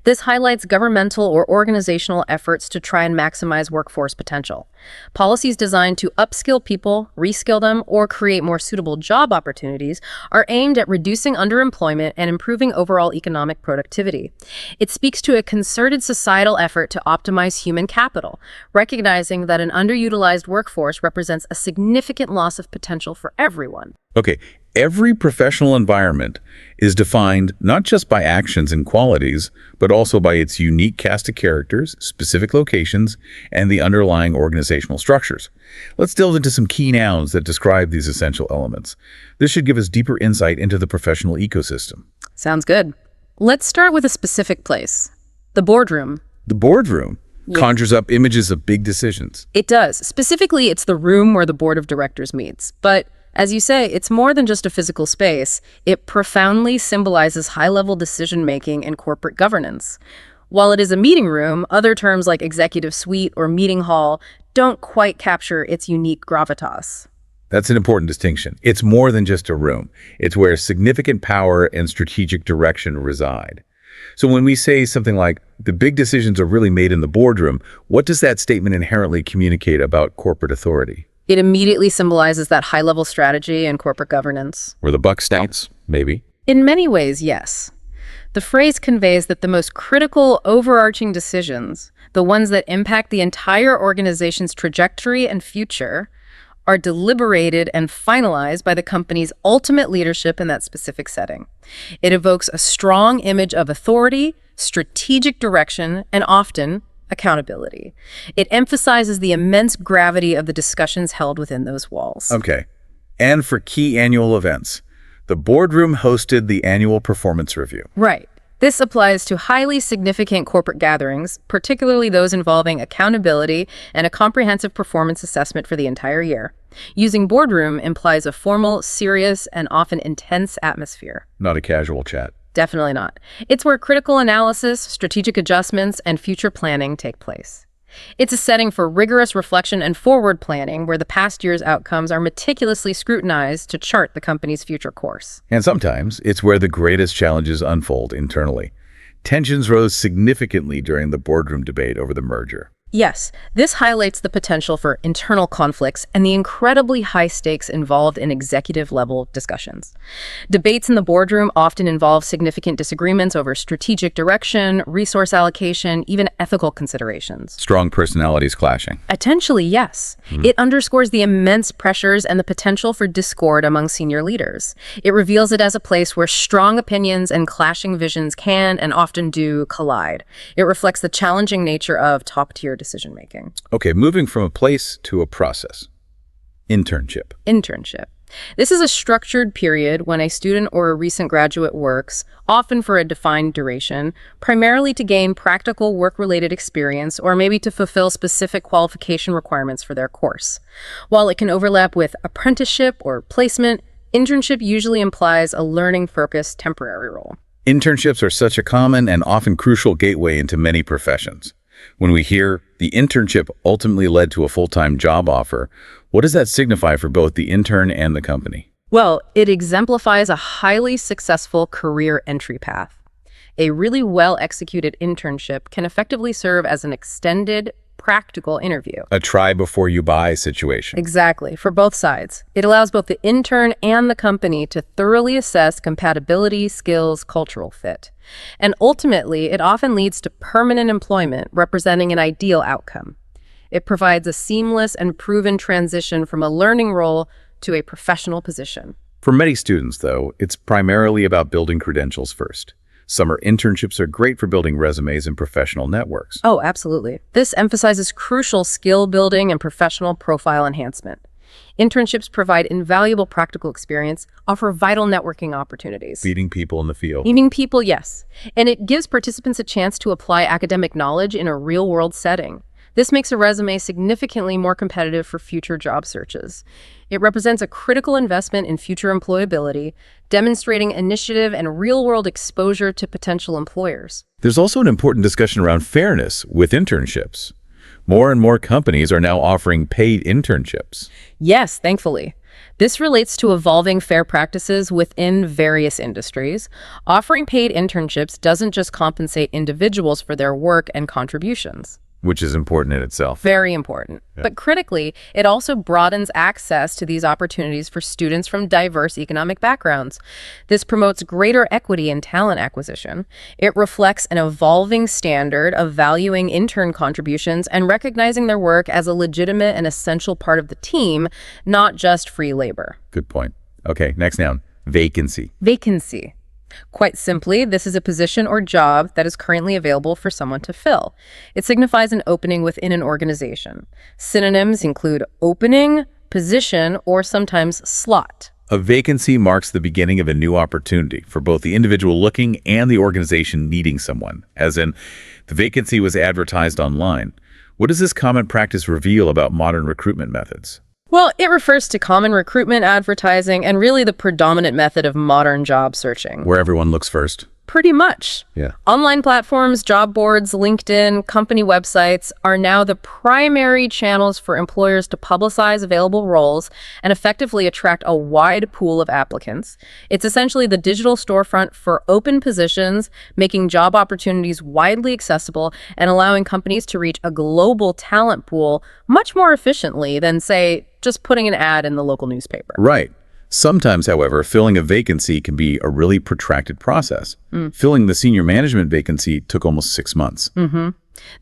This highlights governmental or organizational efforts to try and maximize workforce potential. Policies designed to upskill people, reskill them, or create more suitable job opportunities are aimed at reducing underemployment and improving overall economic productivity. It speaks to a concerted societal effort to optimize human capital, recognizing that an underutilized workforce represents a significant loss of potential for everyone. Okay, every professional environment is defined not just by actions and qualities, but also by its unique cast of characters, specific locations, and the underlying organizational structures. Let's delve into some key nouns that describe these essential elements. This should give us deeper insight into the professional ecosystem. Sounds good. Let's start with a specific place, the boardroom. The boardroom conjures up images of big decisions. It does. Specifically, it's the room where the board of directors meets. But as you say, it's more than just a physical space. It profoundly symbolizes high-level decision-making and corporate governance. While it is a meeting room, other terms like executive suite or meeting hall don't quite capture its unique gravitas. That's an important distinction. It's more than just a room. It's where significant power and strategic direction reside. So when we say something like, the big decisions are really made in the boardroom, what does that statement inherently communicate about corporate authority? It immediately symbolizes that high-level strategy and corporate governance. Where the buck stops, maybe. In many ways, yes. The phrase conveys that the most critical, overarching decisions, the ones that impact the entire organization's trajectory and future, are deliberated and finalized by the company's ultimate leadership in that specific setting. It evokes a strong image of authority, strategic direction, and often accountability. It emphasizes the immense gravity of the discussions held within those walls. Okay. And for key annual events, the boardroom hosted the annual performance review. Right. This applies to highly significant corporate gatherings, particularly those involving accountability and a comprehensive performance assessment for the entire year. Using boardroom implies a formal, serious, and often intense atmosphere. Not a casual chat. Definitely not. It's where critical analysis, strategic adjustments, and future planning take place. It's a setting for rigorous reflection and forward planning where the past year's outcomes are meticulously scrutinized to chart the company's future course. And sometimes it's where the greatest challenges unfold internally. Tensions rose significantly during the boardroom debate over the merger. Yes, this highlights the potential for internal conflicts and the incredibly high stakes involved in executive-level discussions. Debates in the boardroom often involve significant disagreements over strategic direction, resource allocation, even ethical considerations. Strong personalities clashing. Potentially, yes. It underscores the immense pressures and the potential for discord among senior leaders. It reveals it as a place where strong opinions and clashing visions can and often do collide. It reflects the challenging nature of top-tier decision-making. Okay, moving from a place to a process. Internship. Internship. This is a structured period when a student or a recent graduate works, often for a defined duration, primarily to gain practical work-related experience or maybe to fulfill specific qualification requirements for their course. While it can overlap with apprenticeship or placement, internship usually implies a learning-focused temporary role. Internships are such a common and often crucial gateway into many professions. When we hear the internship ultimately led to a full-time job offer, what does that signify for both the intern and the company? Well, it exemplifies a highly successful career entry path. A really well-executed internship can effectively serve as an extended, practical interview. A try-before-you-buy situation. Exactly, for both sides. It allows both the intern and the company to thoroughly assess compatibility, skills, cultural fit. And ultimately, it often leads to permanent employment, representing an ideal outcome. It provides a seamless and proven transition from a learning role to a professional position. For many students, though, it's primarily about building credentials first. Summer internships are great for building resumes and professional networks. Oh, absolutely. This emphasizes crucial skill building and professional profile enhancement. Internships provide invaluable practical experience, offer vital networking opportunities. Meeting people in the field. Meeting people, yes. And it gives participants a chance to apply academic knowledge in a real-world setting. This makes a resume significantly more competitive for future job searches. It represents a critical investment in future employability, demonstrating initiative and real-world exposure to potential employers. There's also an important discussion around fairness with internships. More and more companies are now offering paid internships. Yes, thankfully. This relates to evolving fair practices within various industries. Offering paid internships doesn't just compensate individuals for their work and contributions. Which is important in itself. Very important. Yeah. But critically, it also broadens access to these opportunities for students from diverse economic backgrounds. This promotes greater equity in talent acquisition. It reflects an evolving standard of valuing intern contributions and recognizing their work as a legitimate and essential part of the team, not just free labor. Good point. Okay, next noun, vacancy. Vacancy. Quite simply, this is a position or job that is currently available for someone to fill. It signifies an opening within an organization. Synonyms include opening, position, or sometimes slot. A vacancy marks the beginning of a new opportunity for both the individual looking and the organization needing someone, as in, the vacancy was advertised online. What does this common practice reveal about modern recruitment methods? Well, it refers to common recruitment advertising and really the predominant method of modern job searching. Where everyone looks first. Pretty much. Yeah. Online platforms, job boards, LinkedIn, company websites are now the primary channels for employers to publicize available roles and effectively attract a wide pool of applicants. It's essentially the digital storefront for open positions, making job opportunities widely accessible and allowing companies to reach a global talent pool much more efficiently than, say, just putting an ad in the local newspaper. Right. Sometimes, however, filling a vacancy can be a really protracted process. Filling the senior management vacancy took almost 6 months.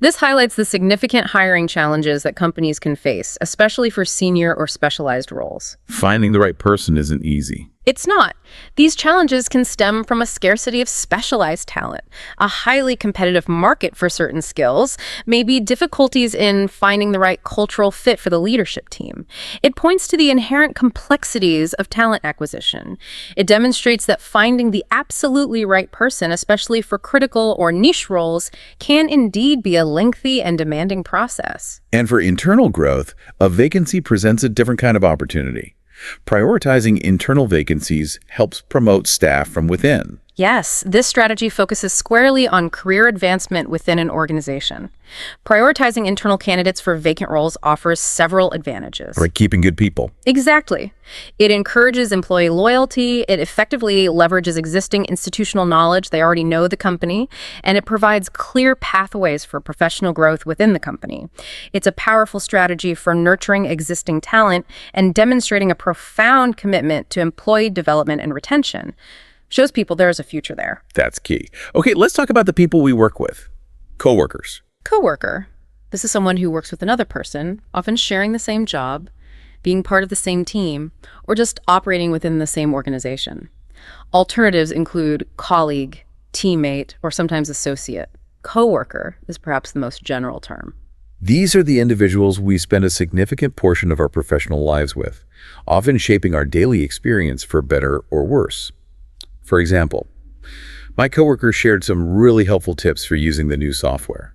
This highlights the significant hiring challenges that companies can face, especially for senior or specialized roles. Finding the right person isn't easy. It's not. These challenges can stem from a scarcity of specialized talent, a highly competitive market for certain skills, maybe difficulties in finding the right cultural fit for the leadership team. It points to the inherent complexities of talent acquisition. It demonstrates that finding the absolutely right person, especially for critical or niche roles, can indeed be a lengthy and demanding process. And for internal growth, a vacancy presents a different kind of opportunity. Prioritizing internal vacancies helps promote staff from within. Yes, this strategy focuses squarely on career advancement within an organization. Prioritizing internal candidates for vacant roles offers several advantages. Right, keeping good people. Exactly. It encourages employee loyalty, it effectively leverages existing institutional knowledge, they already know the company, and it provides clear pathways for professional growth within the company. It's a powerful strategy for nurturing existing talent and demonstrating a profound commitment to employee development and retention. Shows people there is a future there. That's key. Okay, let's talk about the people we work with. Coworkers. Coworker. This is someone who works with another person, often sharing the same job, being part of the same team, or just operating within the same organization. Alternatives include colleague, teammate, or sometimes associate. Coworker is perhaps the most general term. These are the individuals we spend a significant portion of our professional lives with, often shaping our daily experience for better or worse. For example, my coworker shared some really helpful tips for using the new software.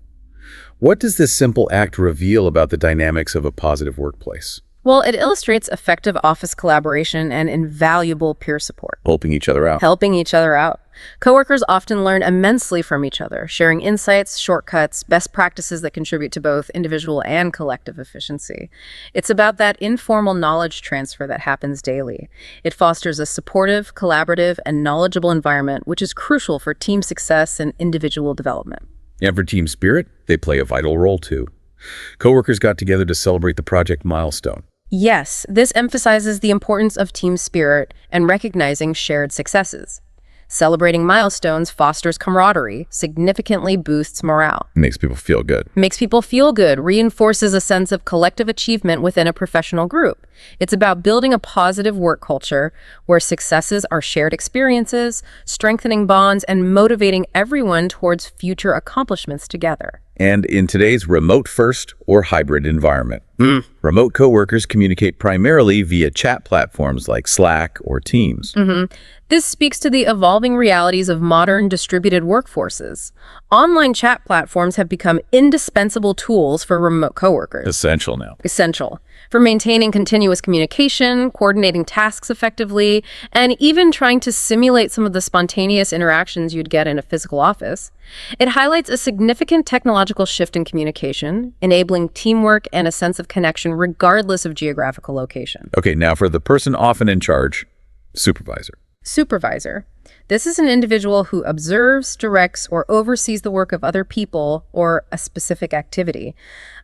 What does this simple act reveal about the dynamics of a positive workplace? Well, it illustrates effective office collaboration and invaluable peer support. Helping each other out. Helping each other out. Coworkers often learn immensely from each other, sharing insights, shortcuts, best practices that contribute to both individual and collective efficiency. It's about that informal knowledge transfer that happens daily. It fosters a supportive, collaborative, and knowledgeable environment, which is crucial for team success and individual development. And for team spirit, they play a vital role too. Coworkers got together to celebrate the project milestone. Yes, this emphasizes the importance of team spirit and recognizing shared successes. Celebrating milestones fosters camaraderie, significantly boosts morale. Makes people feel good. Makes people feel good, reinforces a sense of collective achievement within a professional group. It's about building a positive work culture where successes are shared experiences, strengthening bonds, and motivating everyone towards future accomplishments together. And in today's remote-first or hybrid environment, remote coworkers communicate primarily via chat platforms like Slack or Teams. This speaks to the evolving realities of modern distributed workforces. Online chat platforms have become indispensable tools for remote coworkers. Essential now. Essential for maintaining continuous communication, coordinating tasks effectively, and even trying to simulate some of the spontaneous interactions you'd get in a physical office. It highlights a significant technological shift in communication, enabling teamwork and a sense of connection regardless of geographical location. Okay, now for the person often in charge, supervisor. Supervisor. This is an individual who observes, directs, or oversees the work of other people or a specific activity.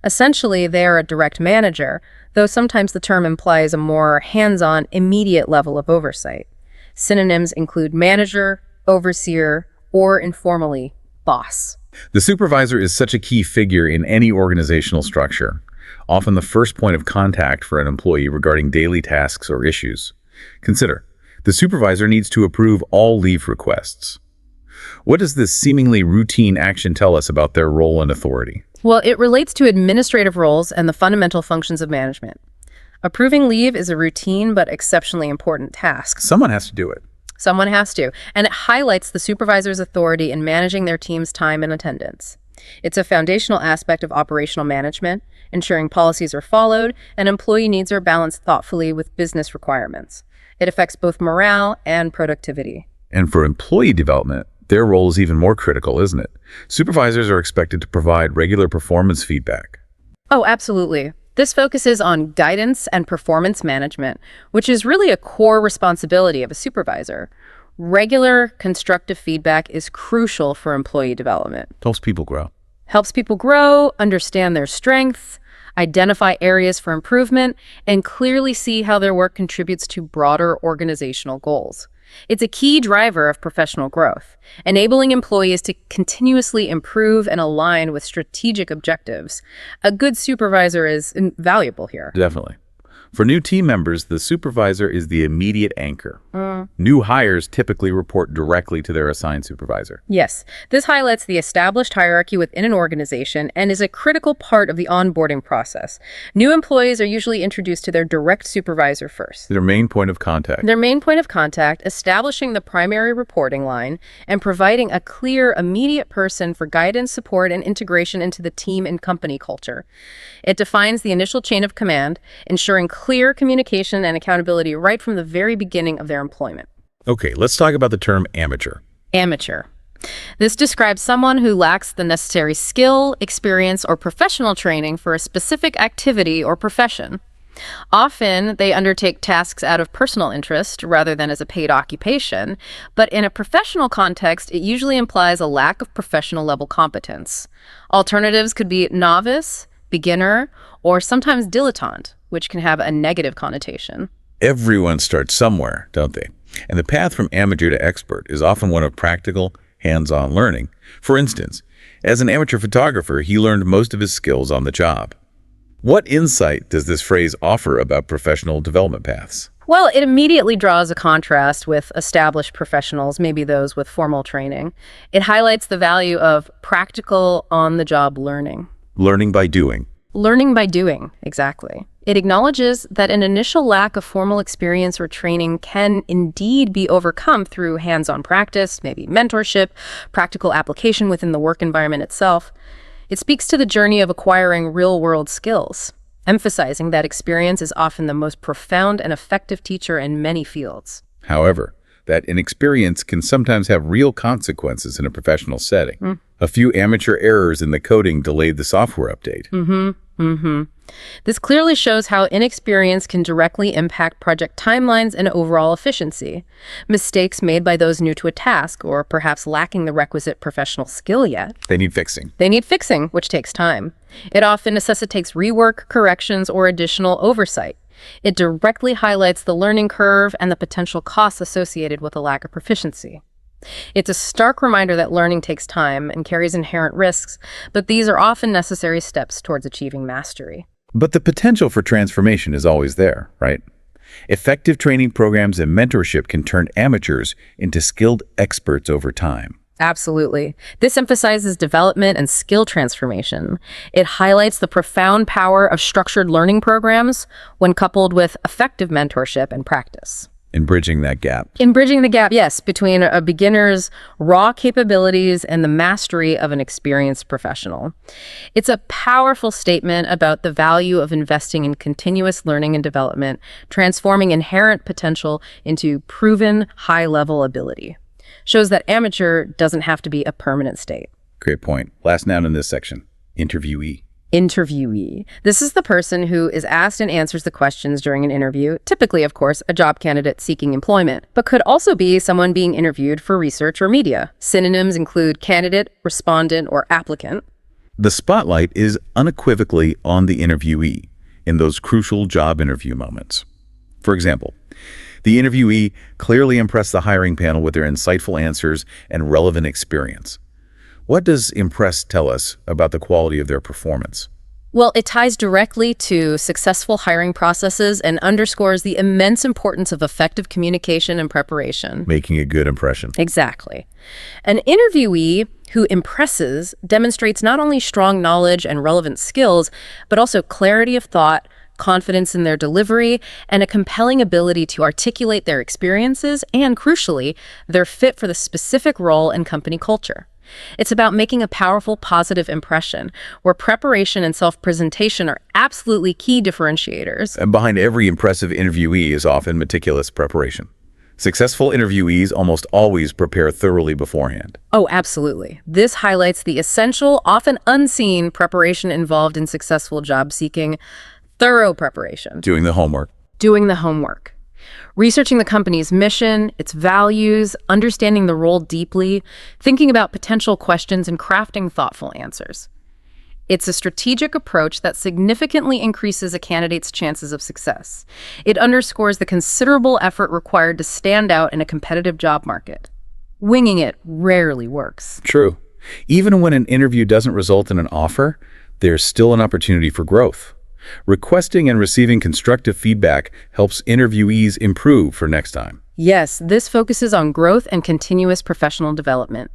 Essentially, they are a direct manager, though sometimes the term implies a more hands-on, immediate level of oversight. Synonyms include manager, overseer, or informally, boss. The supervisor is such a key figure in any organizational structure, often the first point of contact for an employee regarding daily tasks or issues. Consider, the supervisor needs to approve all leave requests. What does this seemingly routine action tell us about their role and authority? Well, it relates to administrative roles and the fundamental functions of management. Approving leave is a routine but exceptionally important task. Someone has to do it. Someone has to, and it highlights the supervisor's authority in managing their team's time and attendance. It's a foundational aspect of operational management, ensuring policies are followed and employee needs are balanced thoughtfully with business requirements. It affects both morale and productivity. And for employee development, their role is even more critical, isn't it? Supervisors are expected to provide regular performance feedback. Oh, absolutely. This focuses on guidance and performance management, which is really a core responsibility of a supervisor. Regular, constructive feedback is crucial for employee development. Helps people grow. Helps people grow, understand their strengths, identify areas for improvement, and clearly see how their work contributes to broader organizational goals. It's a key driver of professional growth, enabling employees to continuously improve and align with strategic objectives. A good supervisor is invaluable here. Definitely. For new team members, the supervisor is the immediate anchor. New hires typically report directly to their assigned supervisor. Yes, this highlights the established hierarchy within an organization and is a critical part of the onboarding process. New employees are usually introduced to their direct supervisor first. Their main point of contact. Their main point of contact, establishing the primary reporting line and providing a clear, immediate person for guidance, support, and integration into the team and company culture. It defines the initial chain of command, ensuring clear communication and accountability right from the very beginning of their employment. Okay, let's talk about the term amateur. Amateur. This describes someone who lacks the necessary skill, experience, or professional training for a specific activity or profession. Often, they undertake tasks out of personal interest rather than as a paid occupation, but in a professional context, it usually implies a lack of professional level competence. Alternatives could be novice, beginner, or sometimes dilettante, which can have a negative connotation. Everyone starts somewhere, don't they? And the path from amateur to expert is often one of practical, hands-on learning. For instance, as an amateur photographer, he learned most of his skills on the job. What insight does this phrase offer about professional development paths? Well, it immediately draws a contrast with established professionals, maybe those with formal training. It highlights the value of practical, on-the-job learning. Learning by doing. Learning by doing, exactly. It acknowledges that an initial lack of formal experience or training can indeed be overcome through hands-on practice, maybe mentorship, practical application within the work environment itself. It speaks to the journey of acquiring real-world skills, emphasizing that experience is often the most profound and effective teacher in many fields. However, that inexperience can sometimes have real consequences in a professional setting. A few amateur errors in the coding delayed the software update. This clearly shows how inexperience can directly impact project timelines and overall efficiency. Mistakes made by those new to a task, or perhaps lacking the requisite professional skill yet. They need fixing. They need fixing, which takes time. It often necessitates rework, corrections, or additional oversight. It directly highlights the learning curve and the potential costs associated with a lack of proficiency. It's a stark reminder that learning takes time and carries inherent risks, but these are often necessary steps towards achieving mastery. But the potential for transformation is always there, right? Effective training programs and mentorship can turn amateurs into skilled experts over time. Absolutely. This emphasizes development and skill transformation. It highlights the profound power of structured learning programs when coupled with effective mentorship and practice. In bridging that gap. In bridging the gap, yes, between a beginner's raw capabilities and the mastery of an experienced professional. It's a powerful statement about the value of investing in continuous learning and development, transforming inherent potential into proven high-level ability. Shows that amateur doesn't have to be a permanent state. Great point. Last noun in this section, interviewee. Interviewee. This is the person who is asked and answers the questions during an interview, typically, of course, a job candidate seeking employment, but could also be someone being interviewed for research or media. Synonyms include candidate, respondent, or applicant. The spotlight is unequivocally on the interviewee in those crucial job interview moments. For example, the interviewee clearly impressed the hiring panel with their insightful answers and relevant experience. What does impress tell us about the quality of their performance? Well, it ties directly to successful hiring processes and underscores the immense importance of effective communication and preparation. Making a good impression. Exactly. An interviewee who impresses demonstrates not only strong knowledge and relevant skills, but also clarity of thought, confidence in their delivery, and a compelling ability to articulate their experiences and, crucially, their fit for the specific role and company culture. It's about making a powerful, positive impression, where preparation and self-presentation are absolutely key differentiators. And behind every impressive interviewee is often meticulous preparation. Successful interviewees almost always prepare thoroughly beforehand. Oh, absolutely. This highlights the essential, often unseen preparation involved in successful job seeking. Thorough preparation. Doing the homework. Doing the homework. Researching the company's mission, its values, understanding the role deeply, thinking about potential questions, and crafting thoughtful answers. It's a strategic approach that significantly increases a candidate's chances of success. It underscores the considerable effort required to stand out in a competitive job market. Winging it rarely works. True. Even when an interview doesn't result in an offer, there's still an opportunity for growth. Requesting and receiving constructive feedback helps interviewees improve for next time. Yes, this focuses on growth and continuous professional development.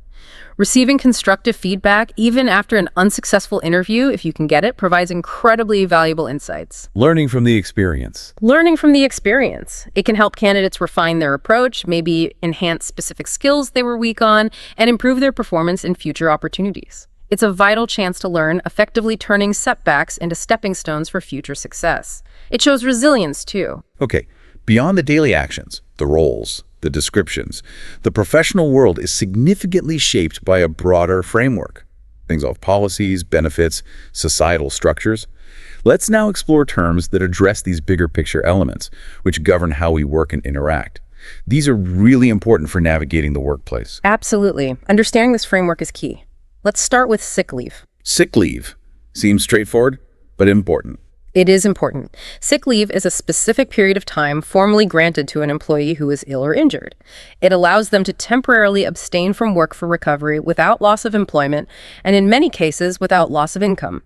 Receiving constructive feedback, even after an unsuccessful interview, if you can get it, provides incredibly valuable insights. Learning from the experience. Learning from the experience. It can help candidates refine their approach, maybe enhance specific skills they were weak on, and improve their performance in future opportunities. It's a vital chance to learn, effectively turning setbacks into stepping stones for future success. It shows resilience, too. Okay, beyond the daily actions, the roles, the descriptions, the professional world is significantly shaped by a broader framework. Things of policies, benefits, societal structures. Let's now explore terms that address these bigger picture elements, which govern how we work and interact. These are really important for navigating the workplace. Absolutely. Understanding this framework is key. Let's start with sick leave. Sick leave seems straightforward, but important. It is important. Sick leave is a specific period of time formally granted to an employee who is ill or injured. It allows them to temporarily abstain from work for recovery without loss of employment, and in many cases, without loss of income.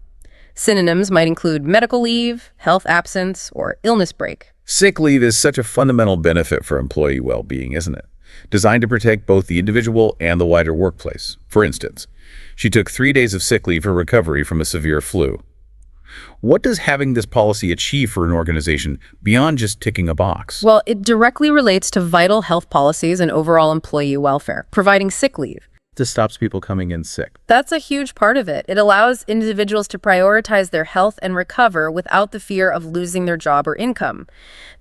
Synonyms might include medical leave, health absence, or illness break. Sick leave is such a fundamental benefit for employee well-being, isn't it? Designed to protect both the individual and the wider workplace. For instance, she took 3 days of sick leave for recovery from a severe flu. What does having this policy achieve for an organization beyond just ticking a box? Well, it directly relates to vital health policies and overall employee welfare, providing sick leave. This stops people coming in sick. That's a huge part of it. It allows individuals to prioritize their health and recover without the fear of losing their job or income.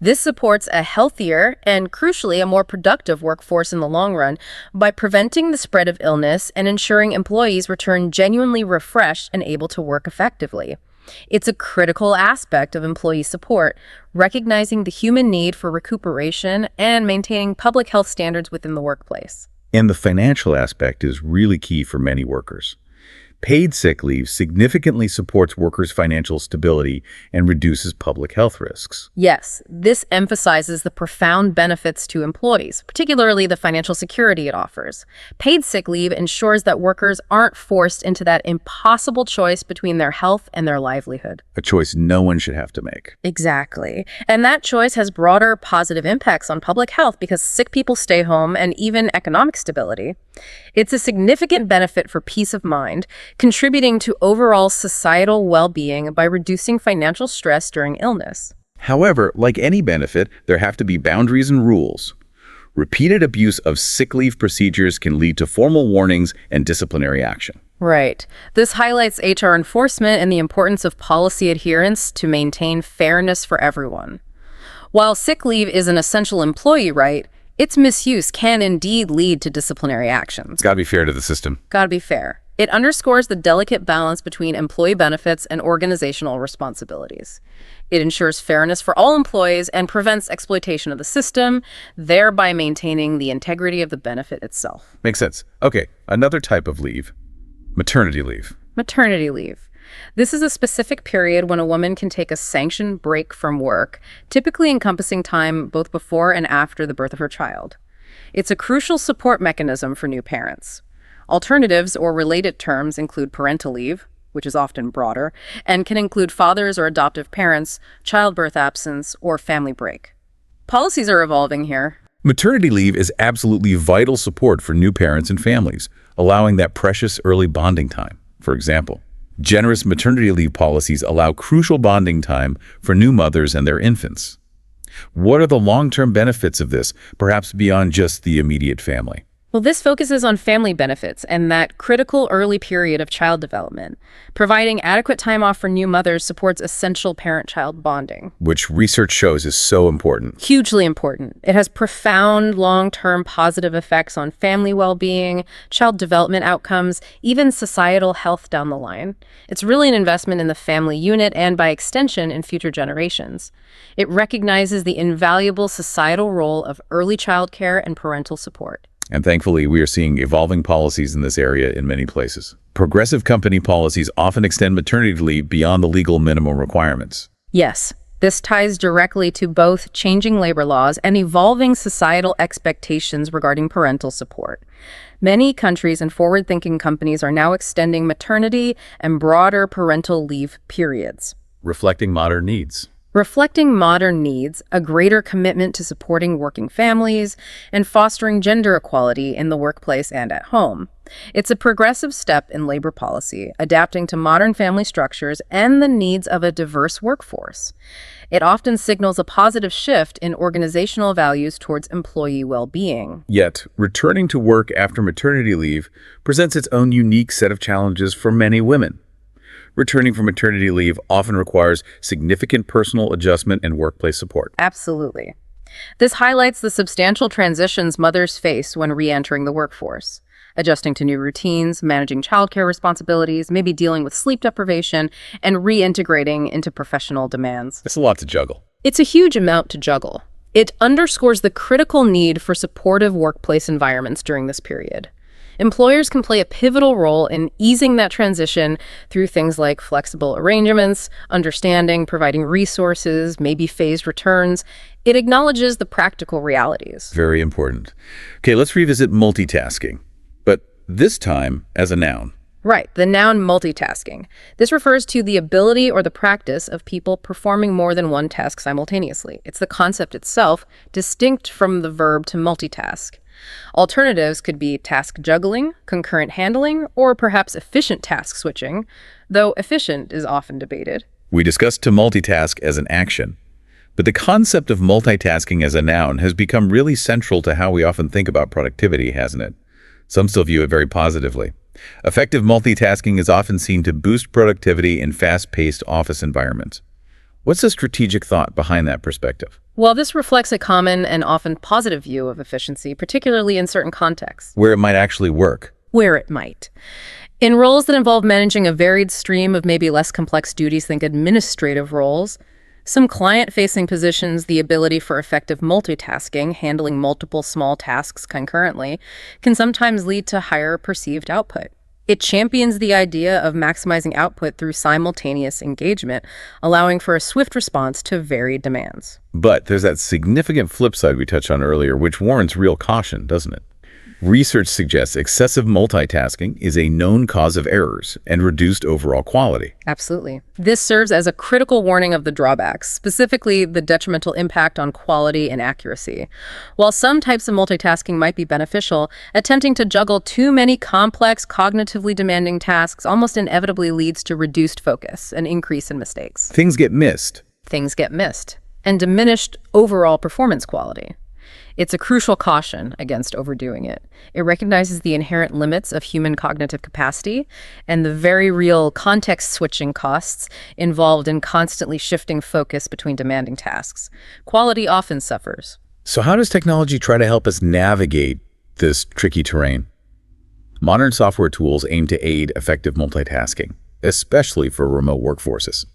This supports a healthier and, crucially, a more productive workforce in the long run by preventing the spread of illness and ensuring employees return genuinely refreshed and able to work effectively. It's a critical aspect of employee support, recognizing the human need for recuperation and maintaining public health standards within the workplace. And the financial aspect is really key for many workers. Paid sick leave significantly supports workers' financial stability and reduces public health risks. Yes, this emphasizes the profound benefits to employees, particularly the financial security it offers. Paid sick leave ensures that workers aren't forced into that impossible choice between their health and their livelihood. A choice no one should have to make. Exactly. And that choice has broader positive impacts on public health because sick people stay home and even economic stability. It's a significant benefit for peace of mind, contributing to overall societal well-being by reducing financial stress during illness. However, like any benefit, there have to be boundaries and rules. Repeated abuse of sick leave procedures can lead to formal warnings and disciplinary action. Right. This highlights HR enforcement and the importance of policy adherence to maintain fairness for everyone. While sick leave is an essential employee right, its misuse can indeed lead to disciplinary actions. It's got to be fair to the system. Gotta be fair. It underscores the delicate balance between employee benefits and organizational responsibilities. It ensures fairness for all employees and prevents exploitation of the system, thereby maintaining the integrity of the benefit itself. Makes sense. Okay, another type of leave. Maternity leave. Maternity leave. This is a specific period when a woman can take a sanctioned break from work, typically encompassing time both before and after the birth of her child. It's a crucial support mechanism for new parents. Alternatives or related terms include parental leave, which is often broader, and can include fathers or adoptive parents, childbirth absence, or family break. Policies are evolving here. Maternity leave is absolutely vital support for new parents and families, allowing that precious early bonding time. For example, generous maternity leave policies allow crucial bonding time for new mothers and their infants. What are the long-term benefits of this, perhaps beyond just the immediate family? Well, this focuses on family benefits and that critical early period of child development. Providing adequate time off for new mothers supports essential parent-child bonding. Which research shows is so important. Hugely important. It has profound long-term positive effects on family well-being, child development outcomes, even societal health down the line. It's really an investment in the family unit and, by extension, in future generations. It recognizes the invaluable societal role of early childcare and parental support. And thankfully, we are seeing evolving policies in this area in many places. Progressive company policies often extend maternity leave beyond the legal minimum requirements. Yes, this ties directly to both changing labor laws and evolving societal expectations regarding parental support. Many countries and forward-thinking companies are now extending maternity and broader parental leave periods. Reflecting modern needs. Reflecting modern needs, a greater commitment to supporting working families, and fostering gender equality in the workplace and at home. It's a progressive step in labor policy, adapting to modern family structures and the needs of a diverse workforce. It often signals a positive shift in organizational values towards employee well-being. Yet, returning to work after maternity leave presents its own unique set of challenges for many women. Returning from maternity leave often requires significant personal adjustment and workplace support. Absolutely. This highlights the substantial transitions mothers face when re-entering the workforce. Adjusting to new routines, managing childcare responsibilities, maybe dealing with sleep deprivation, and reintegrating into professional demands. It's a lot to juggle. It's a huge amount to juggle. It underscores the critical need for supportive workplace environments during this period. Employers can play a pivotal role in easing that transition through things like flexible arrangements, understanding, providing resources, maybe phased returns. It acknowledges the practical realities. Very important. Okay, let's revisit multitasking, but this time as a noun. Right, the noun multitasking. This refers to the ability or the practice of people performing more than one task simultaneously. It's the concept itself, distinct from the verb to multitask. Alternatives could be task juggling, concurrent handling, or perhaps efficient task switching, though efficient is often debated. We discussed to multitask as an action, but the concept of multitasking as a noun has become really central to how we often think about productivity, hasn't it? Some still view it very positively. Effective multitasking is often seen to boost productivity in fast-paced office environments. What's the strategic thought behind that perspective? Well, this reflects a common and often positive view of efficiency, particularly in certain contexts. Where it might actually work. Where it might. In roles that involve managing a varied stream of maybe less complex duties, think administrative roles. Some client-facing positions, the ability for effective multitasking, handling multiple small tasks concurrently, can sometimes lead to higher perceived output. It champions the idea of maximizing output through simultaneous engagement, allowing for a swift response to varied demands. But there's that significant flip side we touched on earlier, which warrants real caution, doesn't it? Research suggests excessive multitasking is a known cause of errors and reduced overall quality. Absolutely. This serves as a critical warning of the drawbacks, specifically the detrimental impact on quality and accuracy. While some types of multitasking might be beneficial, attempting to juggle too many complex, cognitively demanding tasks almost inevitably leads to reduced focus, an increase in mistakes. Things get missed. Things get missed, and diminished overall performance quality. It's a crucial caution against overdoing it. It recognizes the inherent limits of human cognitive capacity and the very real context-switching costs involved in constantly shifting focus between demanding tasks. Quality often suffers. So how does technology try to help us navigate this tricky terrain? Modern software tools aim to aid effective multitasking, especially for remote workforces.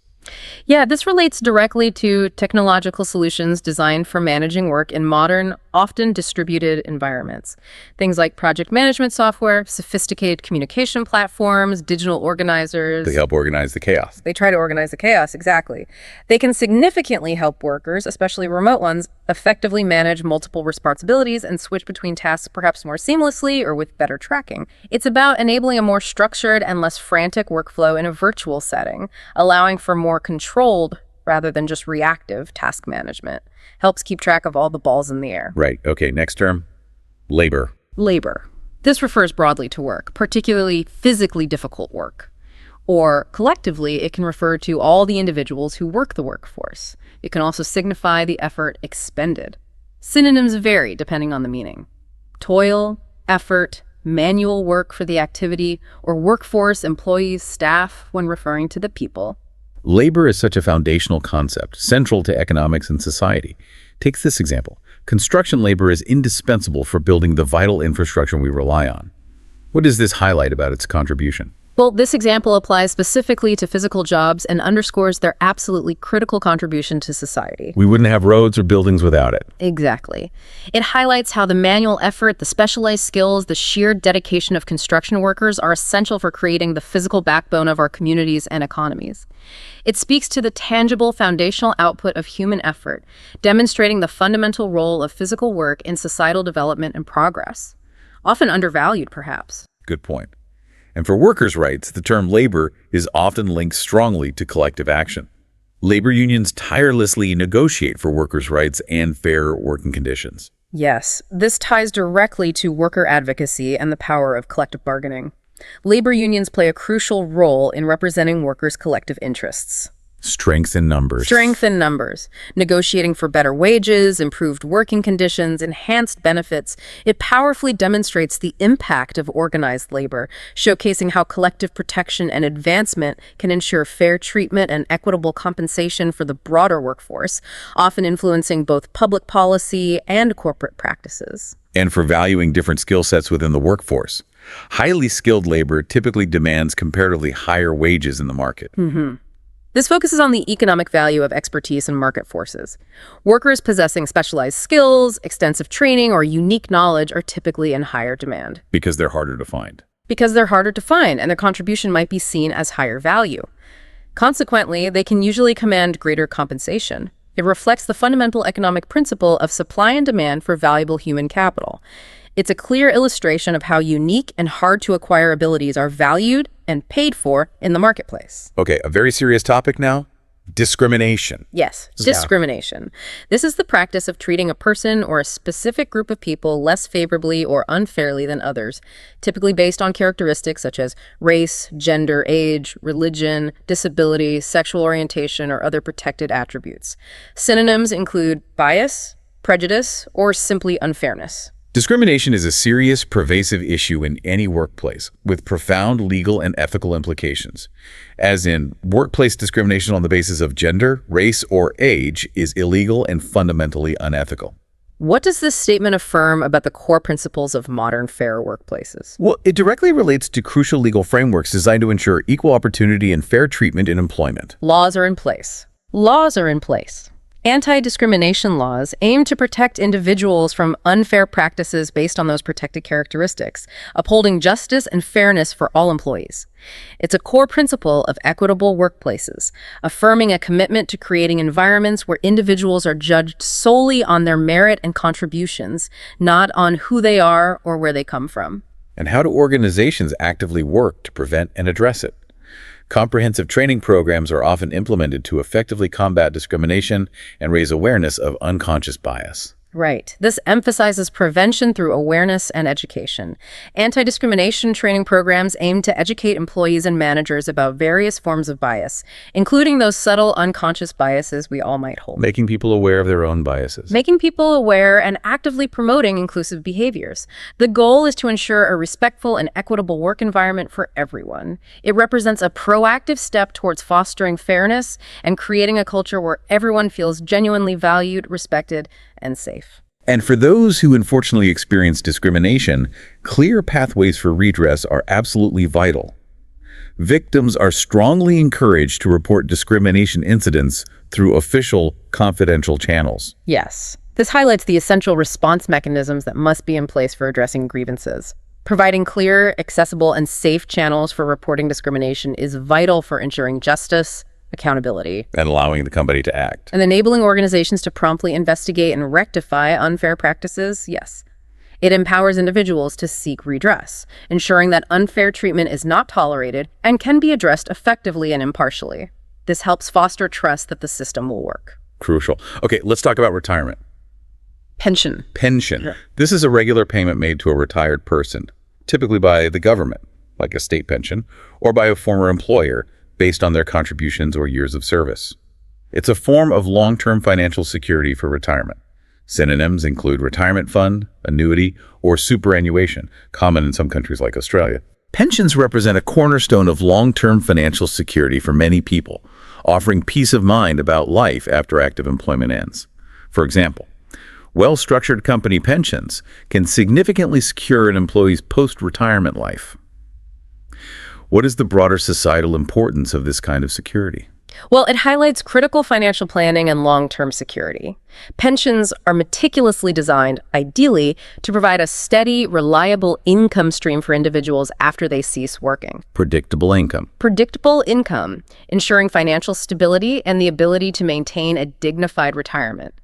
Yeah, this relates directly to technological solutions designed for managing work in modern, often distributed environments. Things like project management software, sophisticated communication platforms, digital organizers. They help organize the chaos. They try to organize the chaos, exactly. They can significantly help workers, especially remote ones, effectively manage multiple responsibilities and switch between tasks perhaps more seamlessly or with better tracking. It's about enabling a more structured and less frantic workflow in a virtual setting, allowing for more controlled rather than just reactive task management. Helps keep track of all the balls in the air. Right. Okay, next term, labor. Labor. This refers broadly to work, particularly physically difficult work. Or collectively, it can refer to all the individuals who work the workforce. It can also signify the effort expended. Synonyms vary depending on the meaning. Toil, effort, manual work for the activity, or workforce, employees, staff when referring to the people. Labor is such a foundational concept, central to economics and society. Take this example. Construction labor is indispensable for building the vital infrastructure we rely on. What does this highlight about its contribution? Well, this example applies specifically to physical jobs and underscores their absolutely critical contribution to society. We wouldn't have roads or buildings without it. Exactly. It highlights how the manual effort, the specialized skills, the sheer dedication of construction workers are essential for creating the physical backbone of our communities and economies. It speaks to the tangible foundational output of human effort, demonstrating the fundamental role of physical work in societal development and progress. Often undervalued, perhaps. Good point. And for workers' rights, the term labor is often linked strongly to collective action. Labor unions tirelessly negotiate for workers' rights and fair working conditions. Yes, this ties directly to worker advocacy and the power of collective bargaining. Labor unions play a crucial role in representing workers' collective interests. Strength in numbers. Strength in numbers. Negotiating for better wages, improved working conditions, enhanced benefits. It powerfully demonstrates the impact of organized labor, showcasing how collective protection and advancement can ensure fair treatment and equitable compensation for the broader workforce, often influencing both public policy and corporate practices. And for valuing different skill sets within the workforce. Highly skilled labor typically demands comparatively higher wages in the market. This focuses on the economic value of expertise and market forces. Workers possessing specialized skills, extensive training, or unique knowledge are typically in higher demand. Because they're harder to find. Because they're harder to find, and their contribution might be seen as higher value. Consequently, they can usually command greater compensation. It reflects the fundamental economic principle of supply and demand for valuable human capital. It's a clear illustration of how unique and hard-to-acquire abilities are valued and paid for in the marketplace. Okay, a very serious topic now. Discrimination. Yes, discrimination. This is the practice of treating a person or a specific group of people less favorably or unfairly than others, typically based on characteristics such as race, gender, age, religion, disability, sexual orientation, or other protected attributes. Synonyms include bias, prejudice, or simply unfairness. Discrimination is a serious, pervasive issue in any workplace, with profound legal and ethical implications. As in, workplace discrimination on the basis of gender, race, or age is illegal and fundamentally unethical. What does this statement affirm about the core principles of modern fair workplaces? Well, it directly relates to crucial legal frameworks designed to ensure equal opportunity and fair treatment in employment. Laws are in place. Laws are in place. Anti-discrimination laws aim to protect individuals from unfair practices based on those protected characteristics, upholding justice and fairness for all employees. It's a core principle of equitable workplaces, affirming a commitment to creating environments where individuals are judged solely on their merit and contributions, not on who they are or where they come from. And how do organizations actively work to prevent and address it? Comprehensive training programs are often implemented to effectively combat discrimination and raise awareness of unconscious bias. Right. This emphasizes prevention through awareness and education. Anti-discrimination training programs aim to educate employees and managers about various forms of bias, including those subtle unconscious biases we all might hold. Making people aware of their own biases. Making people aware and actively promoting inclusive behaviors. The goal is to ensure a respectful and equitable work environment for everyone. It represents a proactive step towards fostering fairness and creating a culture where everyone feels genuinely valued, respected, and safe. And for those who unfortunately experience discrimination, clear pathways for redress are absolutely vital. Victims are strongly encouraged to report discrimination incidents through official, confidential channels. Yes. This highlights the essential response mechanisms that must be in place for addressing grievances. Providing clear, accessible, and safe channels for reporting discrimination is vital for ensuring justice, accountability, And allowing the company to act. and enabling organizations to promptly investigate and rectify unfair practices. Yes. It empowers individuals to seek redress, ensuring that unfair treatment is not tolerated and can be addressed effectively and impartially. This helps foster trust that the system will work. Crucial. Okay, let's talk about retirement. Pension. Pension. Sure. This is a regular payment made to a retired person, typically by the government, like a state pension, or by a former employer, based on their contributions or years of service. It's a form of long-term financial security for retirement. Synonyms include retirement fund, annuity, or superannuation, common in some countries like Australia. Pensions represent a cornerstone of long-term financial security for many people, offering peace of mind about life after active employment ends. For example, well-structured company pensions can significantly secure an employee's post-retirement life. What is the broader societal importance of this kind of security? Well, it highlights critical financial planning and long-term security. Pensions are meticulously designed, ideally, to provide a steady, reliable income stream for individuals after they cease working. Predictable income. Predictable income, ensuring financial stability and the ability to maintain a dignified retirement.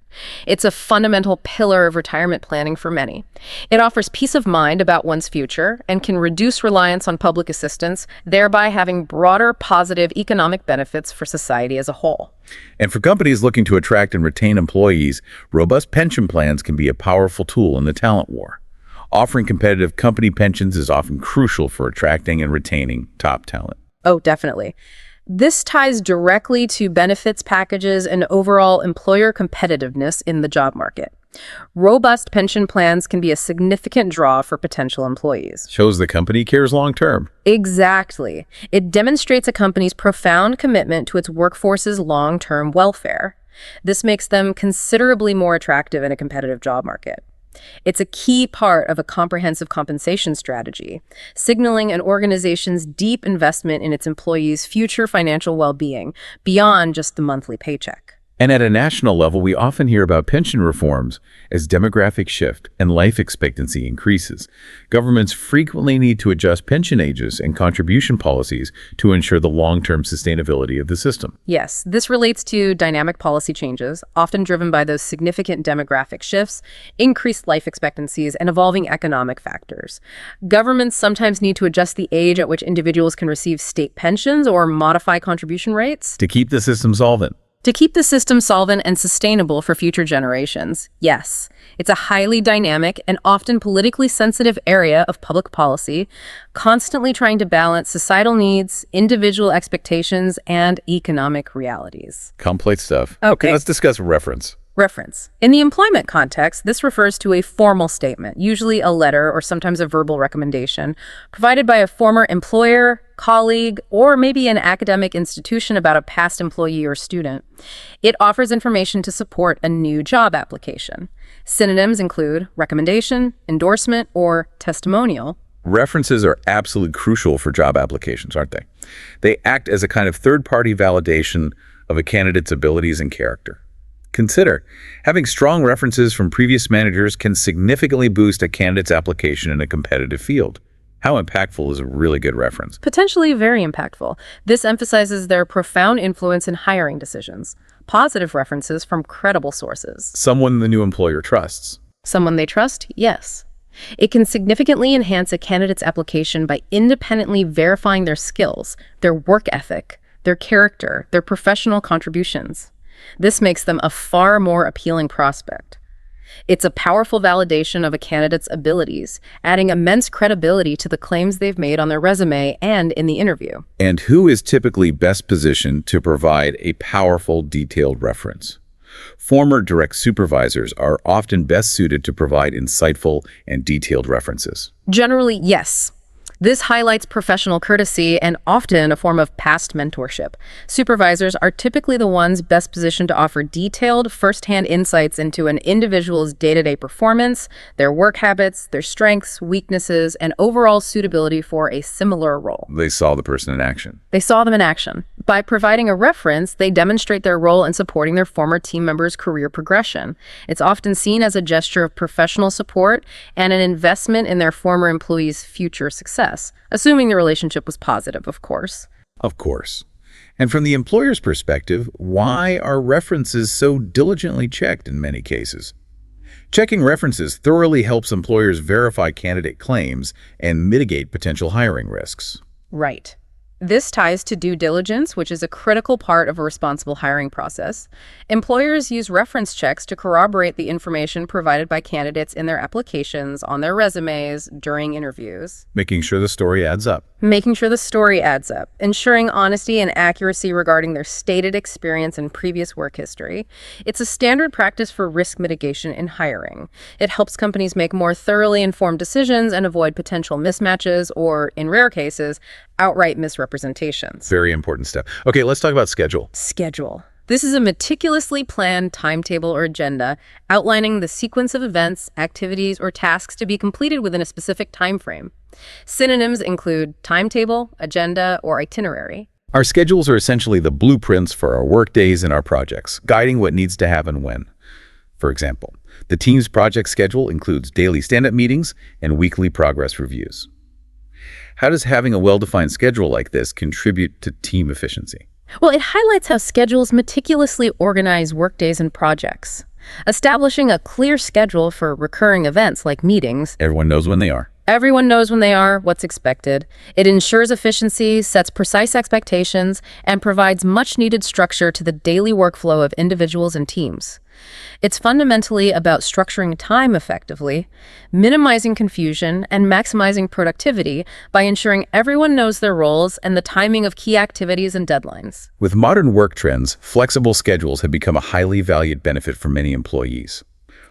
It's a fundamental pillar of retirement planning for many. It offers peace of mind about one's future and can reduce reliance on public assistance, thereby having broader positive economic benefits for society as a whole. And for companies looking to attract and retain employees, robust pension plans can be a powerful tool in the talent war. Offering competitive company pensions is often crucial for attracting and retaining top talent. Oh, definitely. This ties directly to benefits packages and overall employer competitiveness in the job market. Robust pension plans can be a significant draw for potential employees. Shows the company cares long-term. Exactly. It demonstrates a company's profound commitment to its workforce's long-term welfare. This makes them considerably more attractive in a competitive job market. It's a key part of a comprehensive compensation strategy, signaling an organization's deep investment in its employees' future financial well-being beyond just the monthly paycheck. And at a national level, we often hear about pension reforms as demographic shift and life expectancy increases. Governments frequently need to adjust pension ages and contribution policies to ensure the long-term sustainability of the system. Yes, this relates to dynamic policy changes, often driven by those significant demographic shifts, increased life expectancies, and evolving economic factors. Governments sometimes need to adjust the age at which individuals can receive state pensions or modify contribution rates To keep the system solvent. to keep the system solvent and sustainable for future generations. Yes, it's a highly dynamic and often politically sensitive area of public policy, constantly trying to balance societal needs, individual expectations, and economic realities. Complex stuff. Okay. Let's discuss reference. Reference. In the employment context, this refers to a formal statement, usually a letter or sometimes a verbal recommendation, provided by a former employer, colleague, or maybe an academic institution about a past employee or student. It offers information to support a new job application. Synonyms include recommendation, endorsement, or testimonial. References are absolutely crucial for job applications, aren't they? They act as a kind of third-party validation of a candidate's abilities and character. Consider, having strong references from previous managers can significantly boost a candidate's application in a competitive field. How impactful is a really good reference? Potentially very impactful. This emphasizes their profound influence in hiring decisions. Positive references from credible sources. Someone the new employer trusts. Someone they trust? Yes. It can significantly enhance a candidate's application by independently verifying their skills, their work ethic, their character, their professional contributions. This makes them a far more appealing prospect. It's a powerful validation of a candidate's abilities, adding immense credibility to the claims they've made on their resume and in the interview. And who is typically best positioned to provide a powerful, detailed reference? Former direct supervisors are often best suited to provide insightful and detailed references. Generally, yes. This highlights professional courtesy and often a form of past mentorship. Supervisors are typically the ones best positioned to offer detailed, first-hand insights into an individual's day-to-day performance, their work habits, their strengths, weaknesses, and overall suitability for a similar role. They saw the person in action. They saw them in action. By providing a reference, they demonstrate their role in supporting their former team members' career progression. It's often seen as a gesture of professional support and an investment in their former employees' future success, assuming the relationship was positive, of course. Of course. And from the employer's perspective, why are references so diligently checked in many cases? Checking references thoroughly helps employers verify candidate claims and mitigate potential hiring risks. Right. This ties to due diligence, which is a critical part of a responsible hiring process. Employers use reference checks to corroborate the information provided by candidates in their applications, on their resumes, during interviews. Making sure the story adds up. Making sure the story adds up, ensuring honesty and accuracy regarding their stated experience and previous work history. It's a standard practice for risk mitigation in hiring. It helps companies make more thoroughly informed decisions and avoid potential mismatches or, in rare cases, outright misrepresentations. Very important step. Okay, let's talk about schedule. Schedule. This is a meticulously planned timetable or agenda outlining the sequence of events, activities, or tasks to be completed within a specific time frame. Synonyms include timetable, agenda, or itinerary. Our schedules are essentially the blueprints for our work days and our projects, guiding what needs to happen when. For example, the team's project schedule includes daily stand-up meetings and weekly progress reviews. How does having a well-defined schedule like this contribute to team efficiency? Well, it highlights how schedules meticulously organize workdays and projects. Establishing a clear schedule for recurring events like meetings. Everyone knows when they are. Everyone knows when they are, what's expected. It ensures efficiency, sets precise expectations, and provides much-needed structure to the daily workflow of individuals and teams. It's fundamentally about structuring time effectively, minimizing confusion, and maximizing productivity by ensuring everyone knows their roles and the timing of key activities and deadlines. With modern work trends, flexible schedules have become a highly valued benefit for many employees.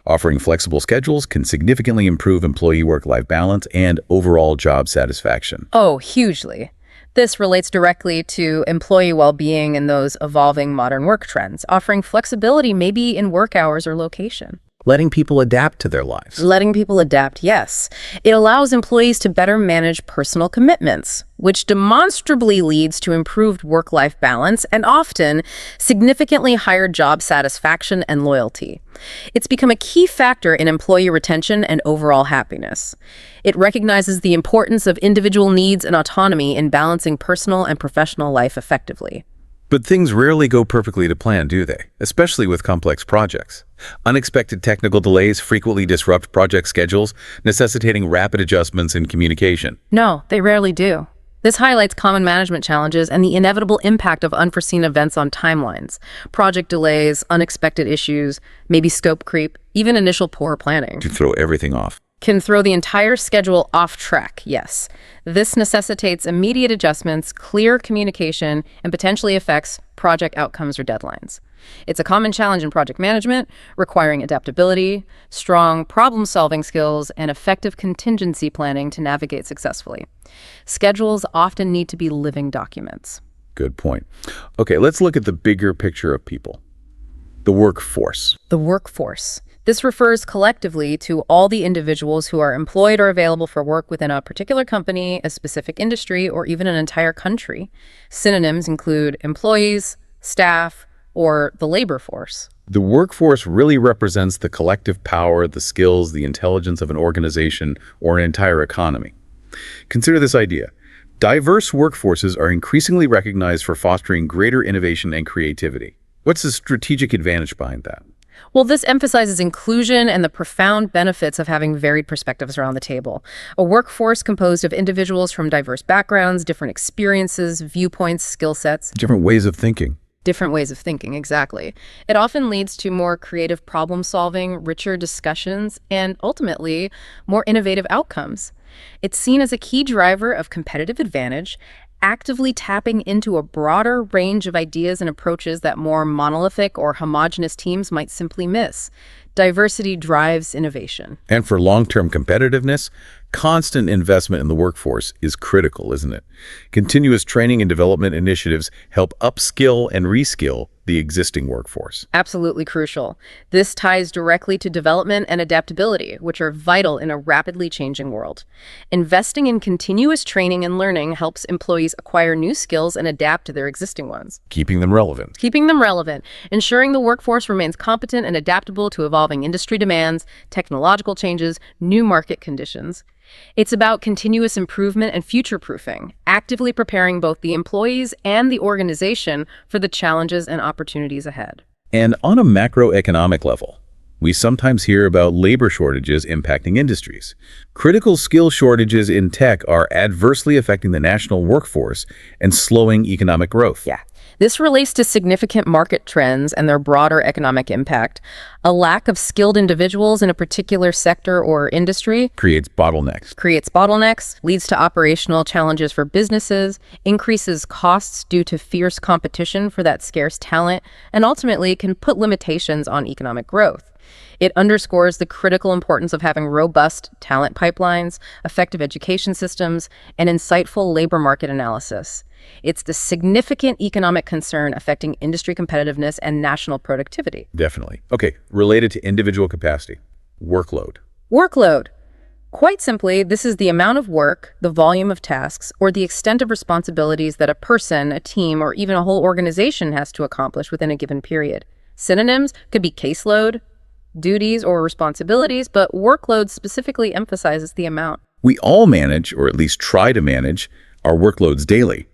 Offering flexible schedules can significantly improve employee work-life balance and overall job satisfaction. Oh, hugely. This relates directly to employee well-being and those evolving modern work trends, offering flexibility maybe in work hours or location. Letting people adapt to their lives. Letting people adapt, yes. It allows employees to better manage personal commitments, which demonstrably leads to improved work-life balance and often significantly higher job satisfaction and loyalty. It's become a key factor in employee retention and overall happiness. It recognizes the importance of individual needs and autonomy in balancing personal and professional life effectively. But things rarely go perfectly to plan, do they? Especially with complex projects. Unexpected technical delays frequently disrupt project schedules, necessitating rapid adjustments in communication. No, they rarely do. This highlights common management challenges and the inevitable impact of unforeseen events on timelines. Project delays, unexpected issues, maybe scope creep, even initial poor planning. To throw everything off. Can throw the entire schedule off track, yes. This necessitates immediate adjustments, clear communication, and potentially affects project outcomes or deadlines. It's a common challenge in project management, requiring adaptability, strong problem-solving skills, and effective contingency planning to navigate successfully. Schedules often need to be living documents. Good point. Okay, let's look at the bigger picture of people. The workforce. The workforce. This refers collectively to all the individuals who are employed or available for work within a particular company, a specific industry, or even an entire country. Synonyms include employees, staff, or the labor force. The workforce really represents the collective power, the skills, the intelligence of an organization or an entire economy. Consider this idea. Diverse workforces are increasingly recognized for fostering greater innovation and creativity. What's the strategic advantage behind that? Well, this emphasizes inclusion and the profound benefits of having varied perspectives around the table. A workforce composed of individuals from diverse backgrounds, different experiences, viewpoints, skill sets. Different ways of thinking. Different ways of thinking, exactly. It often leads to more creative problem solving, richer discussions, and ultimately, more innovative outcomes. It's seen as a key driver of competitive advantage, actively tapping into a broader range of ideas and approaches that more monolithic or homogeneous teams might simply miss. Diversity drives innovation. And for long-term competitiveness, constant investment in the workforce is critical, isn't it? Continuous training and development initiatives help upskill and reskill the existing workforce. Absolutely crucial. This ties directly to development and adaptability, which are vital in a rapidly changing world. Investing in continuous training and learning helps employees acquire new skills and adapt to their existing ones. Keeping them relevant. Keeping them relevant, ensuring the workforce remains competent and adaptable to evolving industry demands, technological changes, new market conditions. It's about continuous improvement and future-proofing, actively preparing both the employees and the organization for the challenges and opportunities ahead. And on a macroeconomic level, we sometimes hear about labor shortages impacting industries. Critical skill shortages in tech are adversely affecting the national workforce and slowing economic growth. Yeah. This relates to significant market trends and their broader economic impact. A lack of skilled individuals in a particular sector or industry Creates bottlenecks. leads to operational challenges for businesses, increases costs due to fierce competition for that scarce talent, and ultimately can put limitations on economic growth. It underscores the critical importance of having robust talent pipelines, effective education systems, and insightful labor market analysis. It's the significant economic concern affecting industry competitiveness and national productivity. Definitely. Okay, related to individual capacity, workload. Workload. Quite simply, this is the amount of work, the volume of tasks, or the extent of responsibilities that a person, a team, or even a whole organization has to accomplish within a given period. Synonyms could be caseload, duties, or responsibilities, but workload specifically emphasizes the amount. We all manage, or at least try to manage, our workloads daily.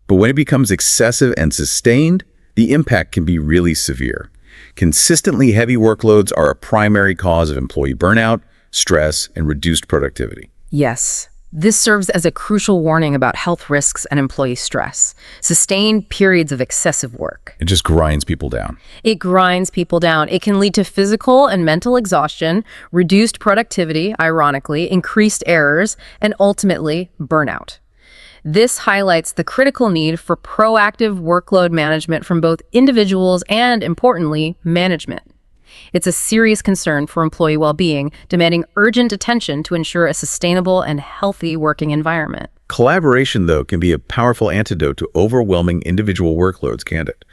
But when it becomes excessive and sustained, the impact can be really severe. Consistently heavy workloads are a primary cause of employee burnout, stress, and reduced productivity. Yes. This serves as a crucial warning about health risks and employee stress. Sustained periods of excessive work. It just grinds people down. It grinds people down. It can lead to physical and mental exhaustion, reduced productivity, ironically, increased errors, and ultimately burnout. This highlights the critical need for proactive workload management from both individuals and, importantly, management. It's a serious concern for employee well-being, demanding urgent attention to ensure a sustainable and healthy working environment. Collaboration, though, can be a powerful antidote to overwhelming individual workloads, can't it?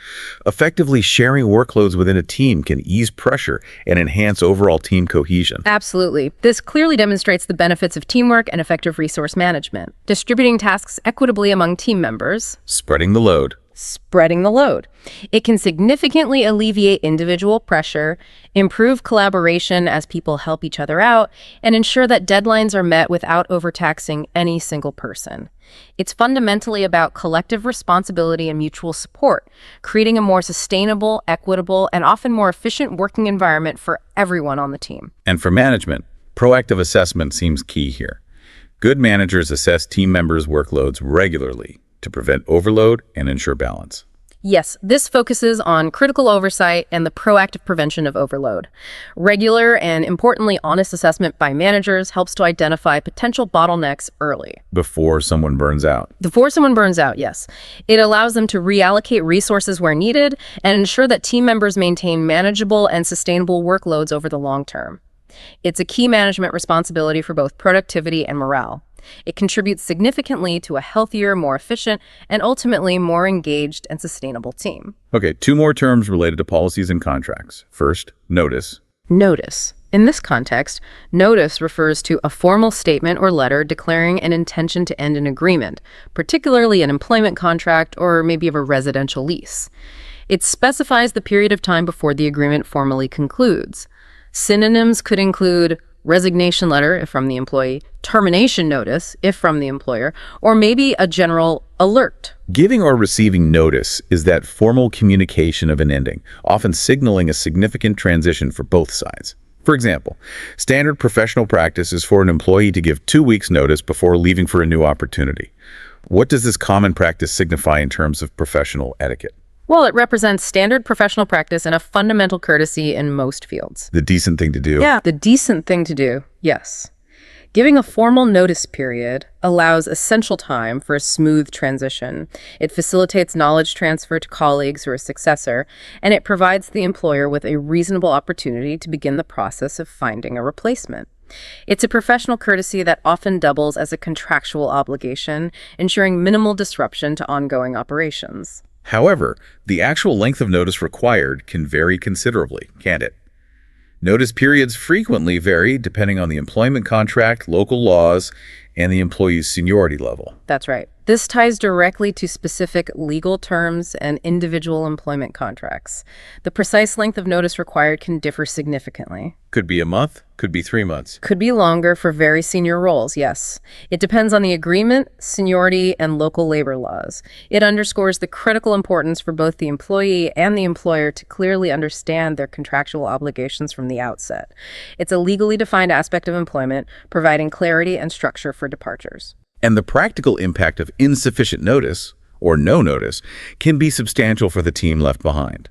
Effectively sharing workloads within a team can ease pressure and enhance overall team cohesion. Absolutely. This clearly demonstrates the benefits of teamwork and effective resource management. Distributing tasks equitably among team members. Spreading the load. It can significantly alleviate individual pressure, improve collaboration as people help each other out, and ensure that deadlines are met without overtaxing any single person. It's fundamentally about collective responsibility and mutual support, creating a more sustainable, equitable, and often more efficient working environment for everyone on the team. And for management, proactive assessment seems key here. Good managers assess team members' workloads regularly to prevent overload and ensure balance. Yes, this focuses on critical oversight and the proactive prevention of overload. Regular and, importantly, honest assessment by managers helps to identify potential bottlenecks early. Before someone burns out. Yes. It allows them to reallocate resources where needed and ensure that team members maintain manageable and sustainable workloads over the long term. It's a key management responsibility for both productivity and morale. It contributes significantly to a healthier, more efficient, and ultimately more engaged and sustainable team. Okay, 2 more terms related to policies and contracts. First, notice. Notice. In this context, notice refers to a formal statement or letter declaring an intention to end an agreement, particularly an employment contract or maybe of a residential lease. It specifies the period of time before the agreement formally concludes. Synonyms could include resignation letter, if from the employee, termination notice, if from the employer, or maybe a general alert. Giving or receiving notice is that formal communication of an ending, often signaling a significant transition for both sides. For example, standard professional practice is for an employee to give 2 weeks' notice before leaving for a new opportunity. What does this common practice signify in terms of professional etiquette? Well, it represents standard professional practice and a fundamental courtesy in most fields. The decent thing to do. Yeah, the decent thing to do, yes. Giving a formal notice period allows essential time for a smooth transition. It facilitates knowledge transfer to colleagues or a successor, and it provides the employer with a reasonable opportunity to begin the process of finding a replacement. It's a professional courtesy that often doubles as a contractual obligation, ensuring minimal disruption to ongoing operations. However, the actual length of notice required can vary considerably, can't it? Notice periods frequently vary depending on the employment contract, local laws, and the employee's seniority level. That's right. This ties directly to specific legal terms and individual employment contracts. The precise length of notice required can differ significantly. Could be a month, could be 3 months. Could be longer for very senior roles, yes. It depends on the agreement, seniority, and local labor laws. It underscores the critical importance for both the employee and the employer to clearly understand their contractual obligations from the outset. It's a legally defined aspect of employment, providing clarity and structure for departures. And the practical impact of insufficient notice, or no notice, can be substantial for the team left behind.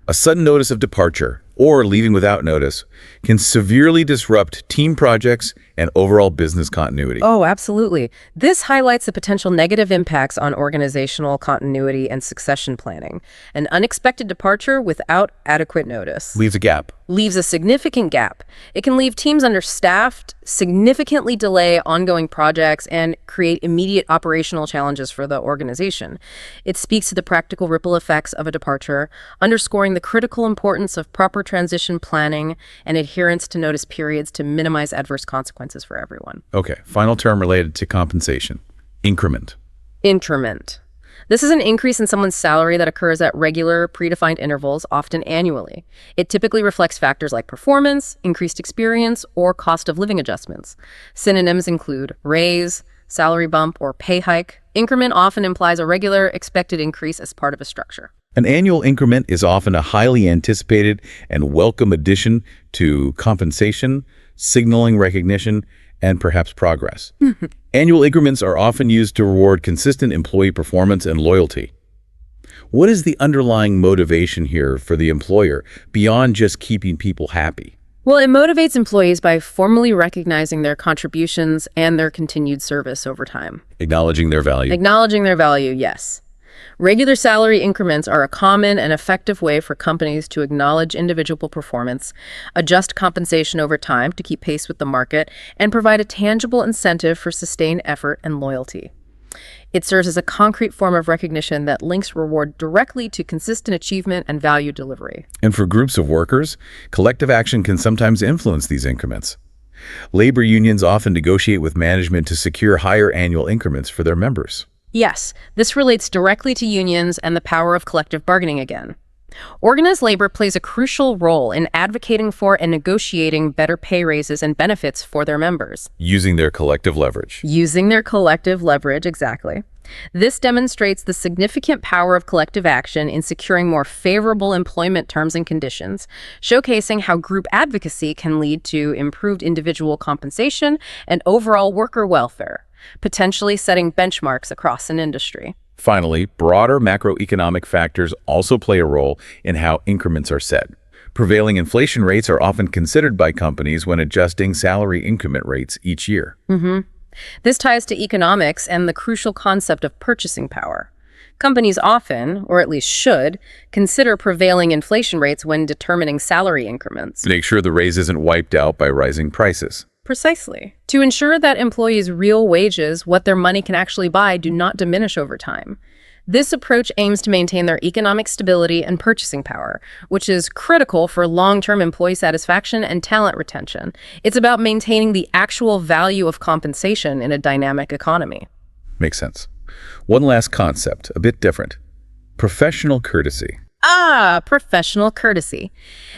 A sudden notice of departure, or leaving without notice, can severely disrupt team projects and overall business continuity. Oh, absolutely. This highlights the potential negative impacts on organizational continuity and succession planning. An unexpected departure without adequate notice Leaves a gap. leaves a significant gap. It can leave teams understaffed, significantly delay ongoing projects, and create immediate operational challenges for the organization. It speaks to the practical ripple effects of a departure, underscoring the critical importance of proper transition planning and adherence to notice periods to minimize adverse consequences for everyone. Okay, final term related to compensation. Increment. Increment. This is an increase in someone's salary that occurs at regular, predefined intervals, often annually. It typically reflects factors like performance, increased experience, or cost of living adjustments. Synonyms include raise, salary bump, or pay hike. Increment often implies a regular, expected increase as part of a structure. An annual increment is often a highly anticipated and welcome addition to compensation, signaling recognition, and perhaps progress. Annual increments are often used to reward consistent employee performance and loyalty. What is the underlying motivation here for the employer beyond just keeping people happy? Well, it motivates employees by formally recognizing their contributions and their continued service over time. Acknowledging their value. Acknowledging their value, yes. Regular salary increments are a common and effective way for companies to acknowledge individual performance, adjust compensation over time to keep pace with the market, and provide a tangible incentive for sustained effort and loyalty. It serves as a concrete form of recognition that links reward directly to consistent achievement and value delivery. And for groups of workers, collective action can sometimes influence these increments. Labor unions often negotiate with management to secure higher annual increments for their members. Yes, this relates directly to unions and the power of collective bargaining again. Organized labor plays a crucial role in advocating for and negotiating better pay raises and benefits for their members. Using their collective leverage. Using their collective leverage, exactly. This demonstrates the significant power of collective action in securing more favorable employment terms and conditions, showcasing how group advocacy can lead to improved individual compensation and overall worker welfare, potentially setting benchmarks across an industry. Finally, broader macroeconomic factors also play a role in how increments are set. Prevailing inflation rates are often considered by companies when adjusting salary increment rates each year. This ties to economics and the crucial concept of purchasing power. Companies often, or at least should, consider prevailing inflation rates when determining salary increments. To make sure the raise isn't wiped out by rising prices. Precisely. To ensure that employees' real wages, what their money can actually buy, do not diminish over time. This approach aims to maintain their economic stability and purchasing power, which is critical for long-term employee satisfaction and talent retention. It's about maintaining the actual value of compensation in a dynamic economy. Makes sense. One last concept, a bit different. Professional courtesy. Professional courtesy.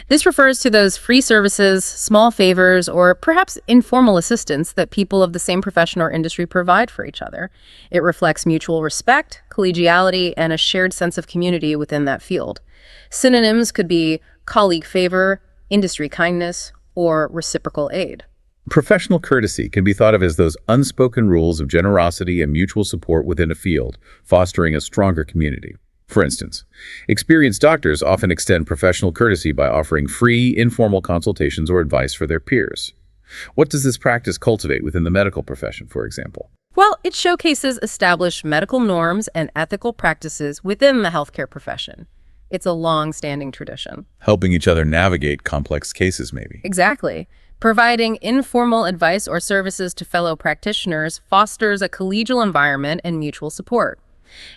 This refers to those free services, small favors, or perhaps informal assistance that people of the same profession or industry provide for each other. It reflects mutual respect, collegiality, and a shared sense of community within that field. Synonyms could be colleague favor, industry kindness, or reciprocal aid. Professional courtesy can be thought of as those unspoken rules of generosity and mutual support within a field, fostering a stronger community. For instance, experienced doctors often extend professional courtesy by offering free, informal consultations or advice for their peers. What does this practice cultivate within the medical profession, for example? Well, it showcases established medical norms and ethical practices within the healthcare profession. It's a long-standing tradition. Helping each other navigate complex cases, maybe. Exactly. Providing informal advice or services to fellow practitioners fosters a collegial environment and mutual support.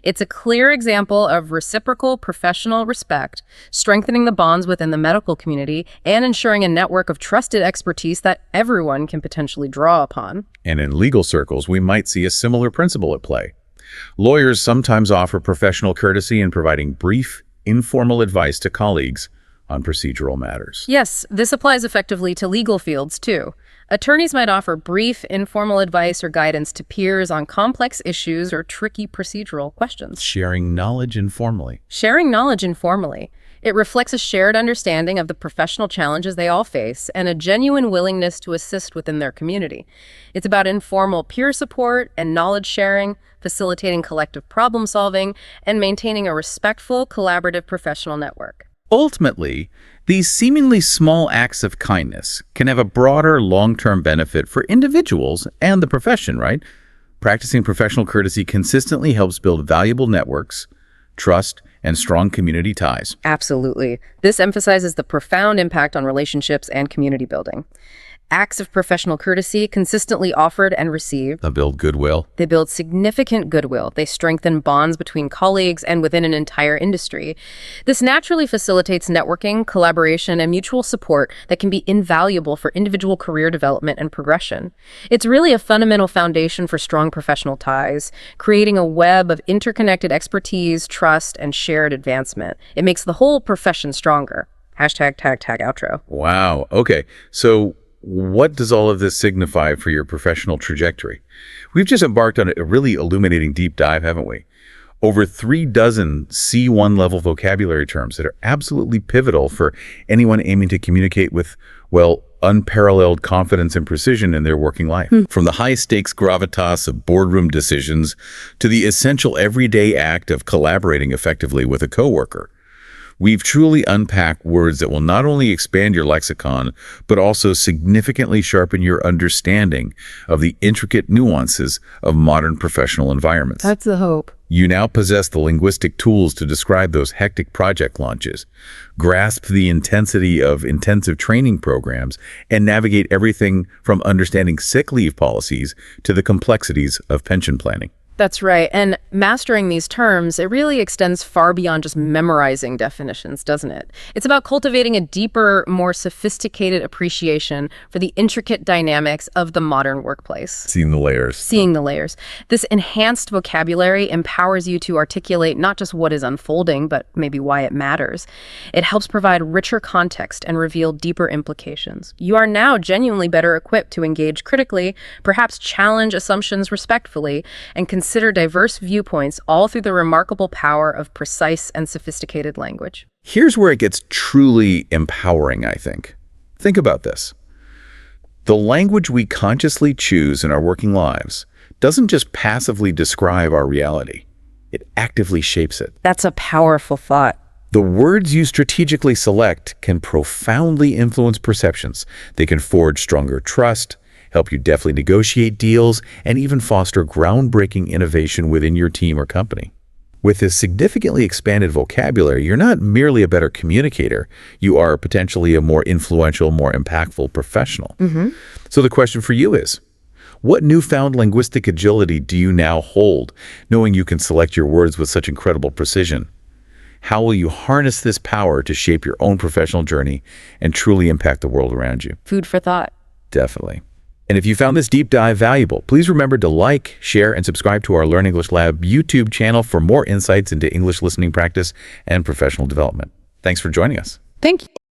It's a clear example of reciprocal professional respect, strengthening the bonds within the medical community and ensuring a network of trusted expertise that everyone can potentially draw upon. And in legal circles, we might see a similar principle at play. Lawyers sometimes offer professional courtesy in providing brief, informal advice to colleagues on procedural matters. Yes, this applies effectively to legal fields, too. Attorneys might offer brief, informal advice or guidance to peers on complex issues or tricky procedural questions. Sharing knowledge informally. Sharing knowledge informally. It reflects a shared understanding of the professional challenges they all face and a genuine willingness to assist within their community. It's about informal peer support and knowledge sharing, facilitating collective problem solving, and maintaining a respectful, collaborative professional network. Ultimately, these seemingly small acts of kindness can have a broader long-term benefit for individuals and the profession, right? Practicing professional courtesy consistently helps build valuable networks, trust, and strong community ties. Absolutely. This emphasizes the profound impact on relationships and community building. Acts of professional courtesy consistently offered and received. They build goodwill. They build significant goodwill. They strengthen bonds between colleagues and within an entire industry. This naturally facilitates networking, collaboration, and mutual support that can be invaluable for individual career development and progression. It's really a fundamental foundation for strong professional ties, creating a web of interconnected expertise, trust, and shared advancement. It makes the whole profession stronger. Hashtag tag outro. Wow. Okay. So what does all of this signify for your professional trajectory? We've just embarked on a really illuminating deep dive, haven't we? Over 36 C1 level vocabulary terms that are absolutely pivotal for anyone aiming to communicate with, well, unparalleled confidence and precision in their working life. From the high-stakes gravitas of boardroom decisions to the essential everyday act of collaborating effectively with a coworker. We've truly unpacked words that will not only expand your lexicon, but also significantly sharpen your understanding of the intricate nuances of modern professional environments. That's the hope. You now possess the linguistic tools to describe those hectic project launches, grasp the intensity of intensive training programs, and navigate everything from understanding sick leave policies to the complexities of pension planning. That's right. And mastering these terms, it really extends far beyond just memorizing definitions, doesn't it? It's about cultivating a deeper, more sophisticated appreciation for the intricate dynamics of the modern workplace. Seeing the layers. Seeing the layers. This enhanced vocabulary empowers you to articulate not just what is unfolding, but maybe why it matters. It helps provide richer context and reveal deeper implications. You are now genuinely better equipped to engage critically, perhaps challenge assumptions respectfully, and consider diverse viewpoints, all through the remarkable power of precise and sophisticated language. Here's where it gets truly empowering, I think. Think about this. The language we consciously choose in our working lives doesn't just passively describe our reality. It actively shapes it. That's a powerful thought. The words you strategically select can profoundly influence perceptions. They can forge stronger trust, help you deftly negotiate deals, and even foster groundbreaking innovation within your team or company. With this significantly expanded vocabulary, you're not merely a better communicator, you are potentially a more influential, more impactful professional. So the question for you is, what newfound linguistic agility do you now hold, knowing you can select your words with such incredible precision? How will you harness this power to shape your own professional journey and truly impact the world around you? Food for thought. Definitely. And if you found this deep dive valuable, please remember to like, share, and subscribe to our Learn English Lab YouTube channel for more insights into English listening practice and professional development. Thanks for joining us. Thank you.